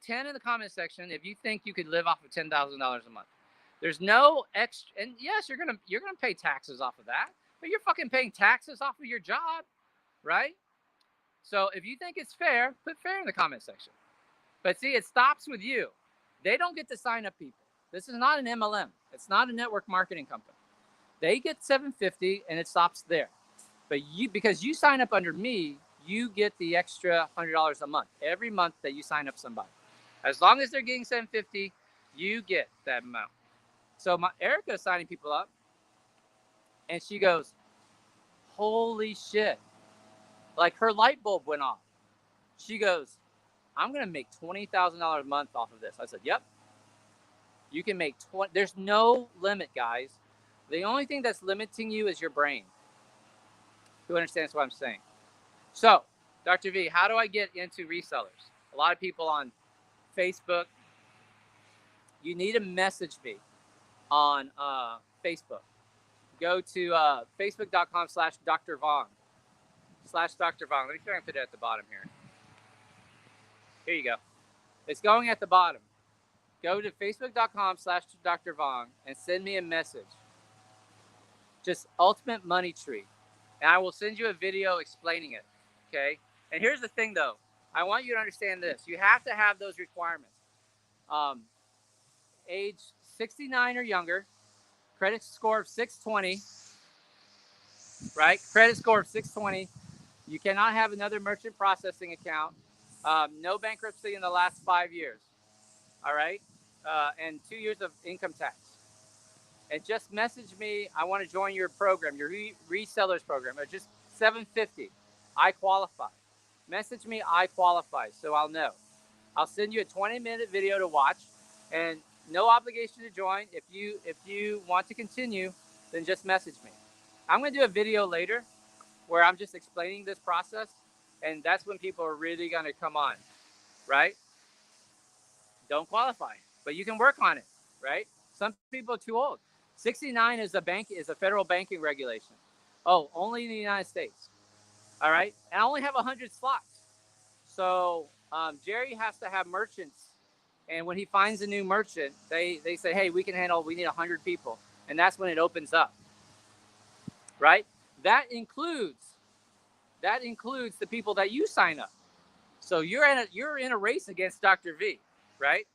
10 in the comment section if you think you could live off of $10,000 a month. There's no extra, and yes, you're gonna pay taxes off of that, but you're fucking paying taxes off of your job, right? So if you think it's fair, put fair in the comment section. But see, it stops with you. They don't get to sign up people. This is not an MLM. It's not a network marketing company. They get 750 and it stops there. But you, because you sign up under me, you get the extra $100 a month every month that you sign up somebody. As long as they're getting 750, you get that amount. So Erica is signing people up, and she goes, "Holy shit!" Like her light bulb went off. She goes, "I'm gonna make $20,000 a month off of this." I said, "Yep, you can make 20. There's no limit, guys. The only thing that's limiting you is your brain." Who understands what I'm saying? So, Dr. V, how do I get into resellers? A lot of people on Facebook, you need to message me on Facebook. Go to facebook.com/Dr. Vong. /Dr. Vong. Let me try and put it at the bottom here. Here you go. It's going at the bottom. Go to facebook.com/Dr. Vong and send me a message. Just Ultimate Money Tree. And I will send you a video explaining it. Okay? And here's the thing, though. I want you to understand this. You have to have those requirements. Age 69 or younger, credit score of 620, right? Credit score of 620. You cannot have another merchant processing account. No bankruptcy in the last 5 years. All right? And 2 years of income tax. And just message me. I want to join your program, your resellers program. Or just $750. I qualify. Message me. I qualify, so I'll know. I'll send you a 20-minute video to watch, and no obligation to join. If you want to continue, then just message me. I'm going to do a video later where I'm just explaining this process, and that's when people are really going to come on, right? Don't qualify, but you can work on it, right? Some people are too old. 69 is a federal banking regulation. Oh, only in the United States. All right, and I only have 100 slots. So Jerry has to have merchants, and when he finds a new merchant, they say, hey, we need 100 people, and that's when it opens up, right? That includes the people that you sign up. So you're in a race against Dr. V, right?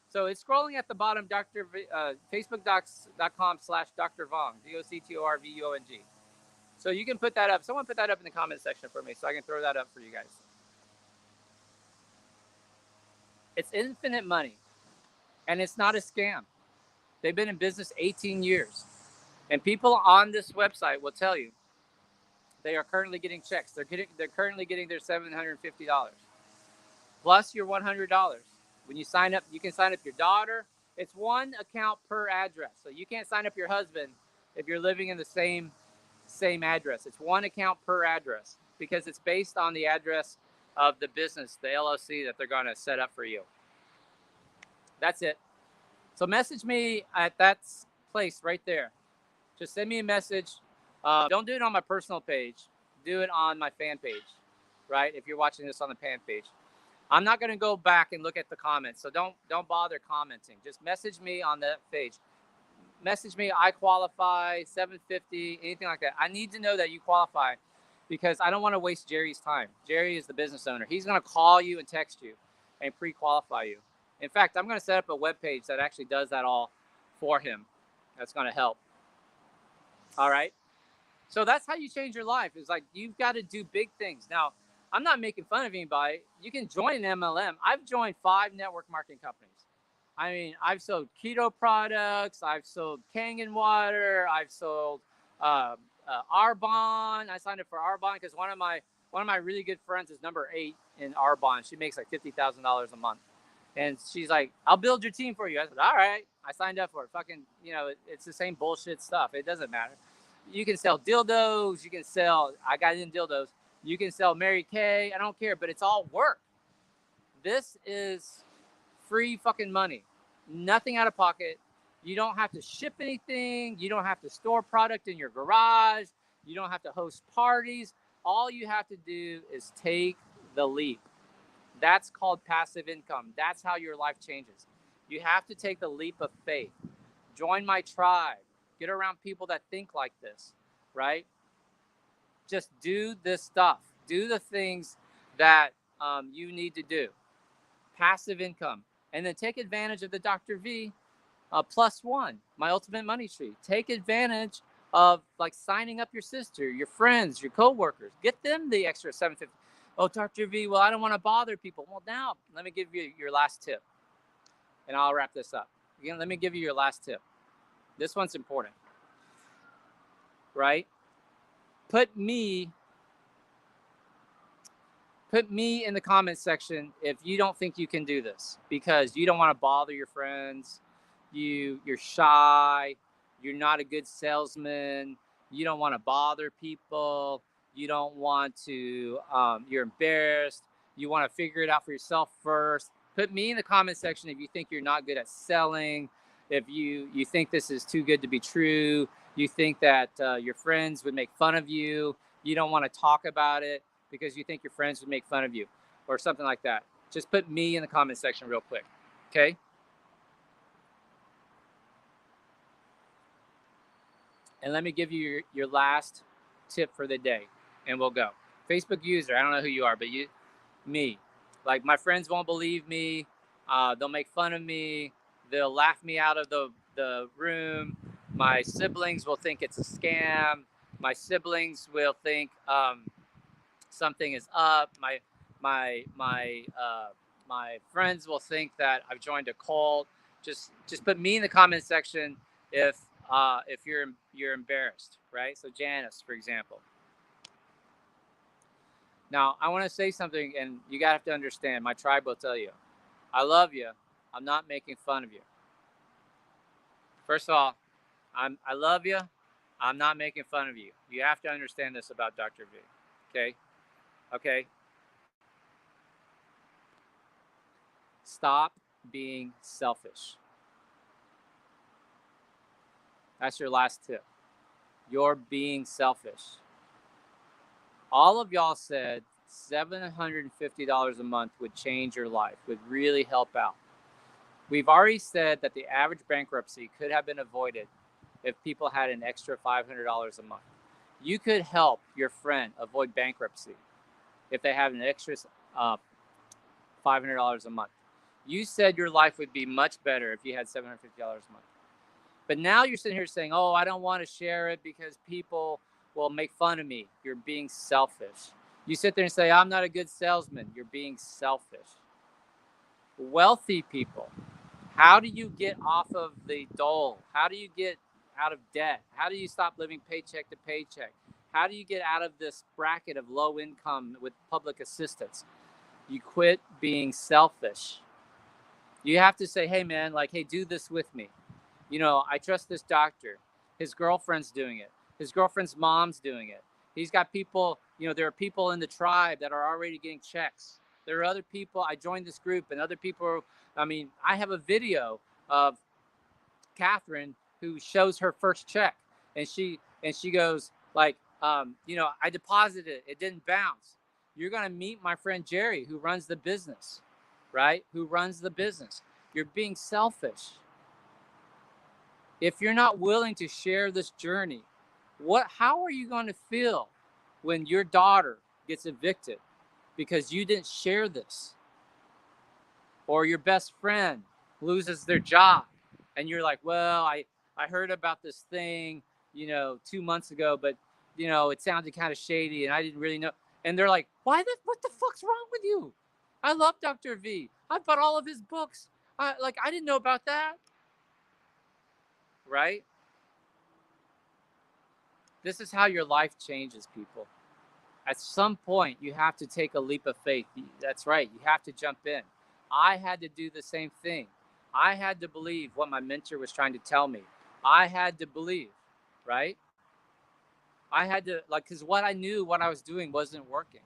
So it's scrolling at the bottom, facebook.com/Dr. Vong, DOCTORVUONG. So you can put that up. Someone put that up in the comment section for me so I can throw that up for you guys. It's infinite money, and it's not a scam. They've been in business 18 years. And people on this website will tell you they are currently getting checks. They're currently getting their $750 plus your $100. When you sign up, you can sign up your daughter. It's one account per address. So you can't sign up your husband if you're living in the same address. It's one account per address because it's based on the address of the business, the LLC that they're going to set up for you. That's it. So message me at that place right there. Just send me a message. Don't do it on my personal page. Do it on my fan page, right? If you're watching this on the fan page. I'm not going to go back and look at the comments, so don't bother commenting. Just message me on that page. Message me, I qualify, 750, anything like that. I need to know that you qualify because I don't want to waste Jerry's time. Jerry is the business owner. He's going to call you and text you and pre-qualify you. In fact, I'm going to set up a web page that actually does that all for him. That's going to help. All right. So that's how you change your life. It's like you've got to do big things. Now, I'm not making fun of anybody. You can join an MLM. I've joined 5 network marketing companies. I mean, I've sold keto products. I've sold Kangen water. I've sold Arbonne. I signed up for Arbonne because one of my really good friends is number 8 in Arbonne. She makes like $50,000 a month. And she's like, I'll build your team for you. I said, all right. I signed up for it. Fucking, it's the same bullshit stuff. It doesn't matter. You can sell dildos. You can sell, I got in dildos. You can sell Mary Kay. I don't care, but it's all work. This is free fucking money. Nothing out of pocket. You don't have to ship anything. You don't have to store product in your garage. You don't have to host parties. All you have to do is take the leap. That's called passive income. That's how your life changes. You have to take the leap of faith. Join my tribe. Get around people that think like this. right? Just do this stuff. Do the things that you need to do. Passive income. And then take advantage of the Dr. V +1, my ultimate money tree. Take advantage of like signing up your sister, your friends, your coworkers. Get them the extra 750. Oh, Dr. V, well, I don't want to bother people. Well, now let me give you your last tip, and I'll wrap this up. Again, let me give you your last tip. This one's important, right? Put me in the comment section if you don't think you can do this, because you don't want to bother your friends, you're shy, you're not a good salesman, you don't want to bother people, you don't want to you're embarrassed, you want to figure it out for yourself first. Put me in the comment section if you think you're not good at selling, if you think this is too good to be true, you think that your friends would make fun of you, you don't want to talk about it because you think your friends would make fun of you or something like that. Just put me in the comment section real quick, okay? And let me give you your last tip for the day, and we'll go. Facebook user, I don't know who you are, but me. Like, my friends won't believe me. They'll make fun of me. They'll laugh me out of the room. My siblings will think it's a scam. My siblings will think something is up. My friends will think that I've joined a cult. Just put me in the comment section if you're embarrassed, right? So Janice, for example. Now I want to say something, and you gotta have to understand. My tribe will tell you, I love you. I'm not making fun of you. First of all, I love you. I'm not making fun of you. You have to understand this about Dr. V. Okay. Okay. Stop being selfish. That's your last tip. You're being selfish. All of y'all said $750 a month would change your life, would really help out. We've already said that the average bankruptcy could have been avoided if people had an extra $500 a month. You could help your friend avoid bankruptcy if they have an extra $500 a month. You said your life would be much better if you had $750 a month. But now you're sitting here saying, oh, I don't want to share it because people will make fun of me. You're being selfish. You sit there and say, I'm not a good salesman. You're being selfish. Wealthy people, how do you get off of the dole? How do you get out of debt? How do you stop living paycheck to paycheck? How do you get out of this bracket of low income with public assistance? You quit being selfish. You have to say, hey, man, like, hey, do this with me. You know, I trust this doctor. His girlfriend's doing it. His girlfriend's mom's doing it. He's got people, you know, there are people in the tribe that are already getting checks. There are other people. I joined this group and other people, I mean, I have a video of Catherine who shows her first check, and she goes like, you know, I deposited it. It didn't bounce. You're going to meet my friend Jerry, who runs the business, right? Who runs the business. You're being selfish. If you're not willing to share this journey, how are you going to feel when your daughter gets evicted because you didn't share this? Or your best friend loses their job and you're like, well, I heard about this thing, you know, 2 months ago, but you know, it sounded kind of shady and I didn't really know. And they're like, what the fuck's wrong with you? I love Dr. V. I bought all of his books. I didn't know about that. Right? This is how your life changes, people. At some point, you have to take a leap of faith. That's right. You have to jump in. I had to do the same thing. I had to believe what my mentor was trying to tell me. I had to believe, right? I had to, like, because what I knew, what I was doing wasn't working.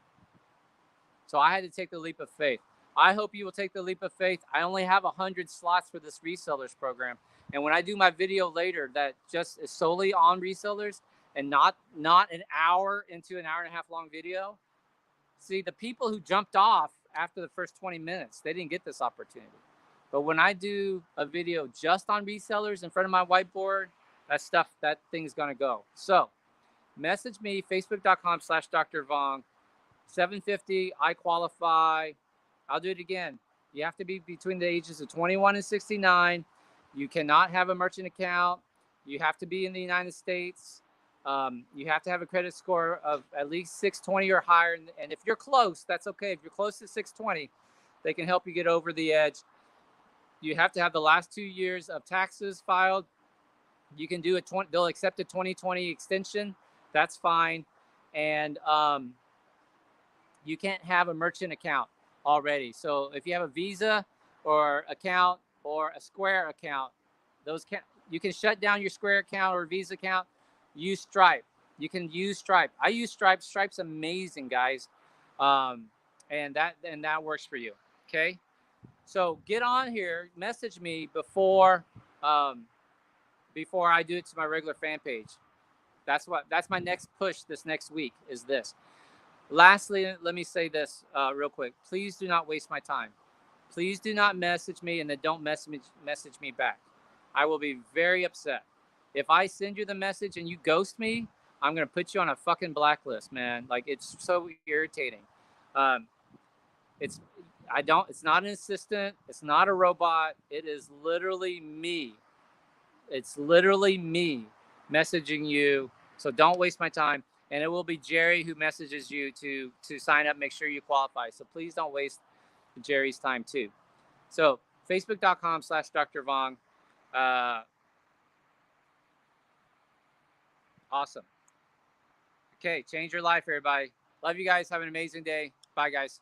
So I had to take the leap of faith. I hope you will take the leap of faith. I only have 100 slots for this resellers program. And when I do my video later that just is solely on resellers and not an hour into an hour and a half long video, see, the people who jumped off after the first 20 minutes, they didn't get this opportunity. But when I do a video just on resellers in front of my whiteboard, that thing's going to go. So message me, facebook.com/Dr. Vong, 750, I qualify. I'll do it again. You have to be between the ages of 21 and 69. You cannot have a merchant account. You have to be in the United States. You have to have a credit score of at least 620 or higher. And if you're close, that's okay. If you're close to 620, they can help you get over the edge. You have to have the last 2 years of taxes filed. You can do they'll accept a 2020 extension. That's fine. And you can't have a merchant account already. So if you have a Visa or account or a Square account, those can you can shut down your Square account or Visa account. Use Stripe. You can use Stripe. I use Stripe. Stripe's amazing, guys, and that works for you. Okay, so get on here. Message me before I do it to my regular fan page. That's my next push this next week is this. Lastly, let me say this real quick. Please do not waste my time. Please do not message me and then don't message me back. I will be very upset. If I send you the message and you ghost me, I'm gonna put you on a fucking blacklist, man. Like it's so irritating. Um, it's it's not an assistant. It's not a robot. It is literally me. It's literally me messaging you. So don't waste my time. And it will be Jerry who messages you to sign up, make sure you qualify. So please don't waste Jerry's time too. So facebook.com/Dr. Vong. Awesome. Okay, change your life, everybody. Love you guys. Have an amazing day. Bye, guys.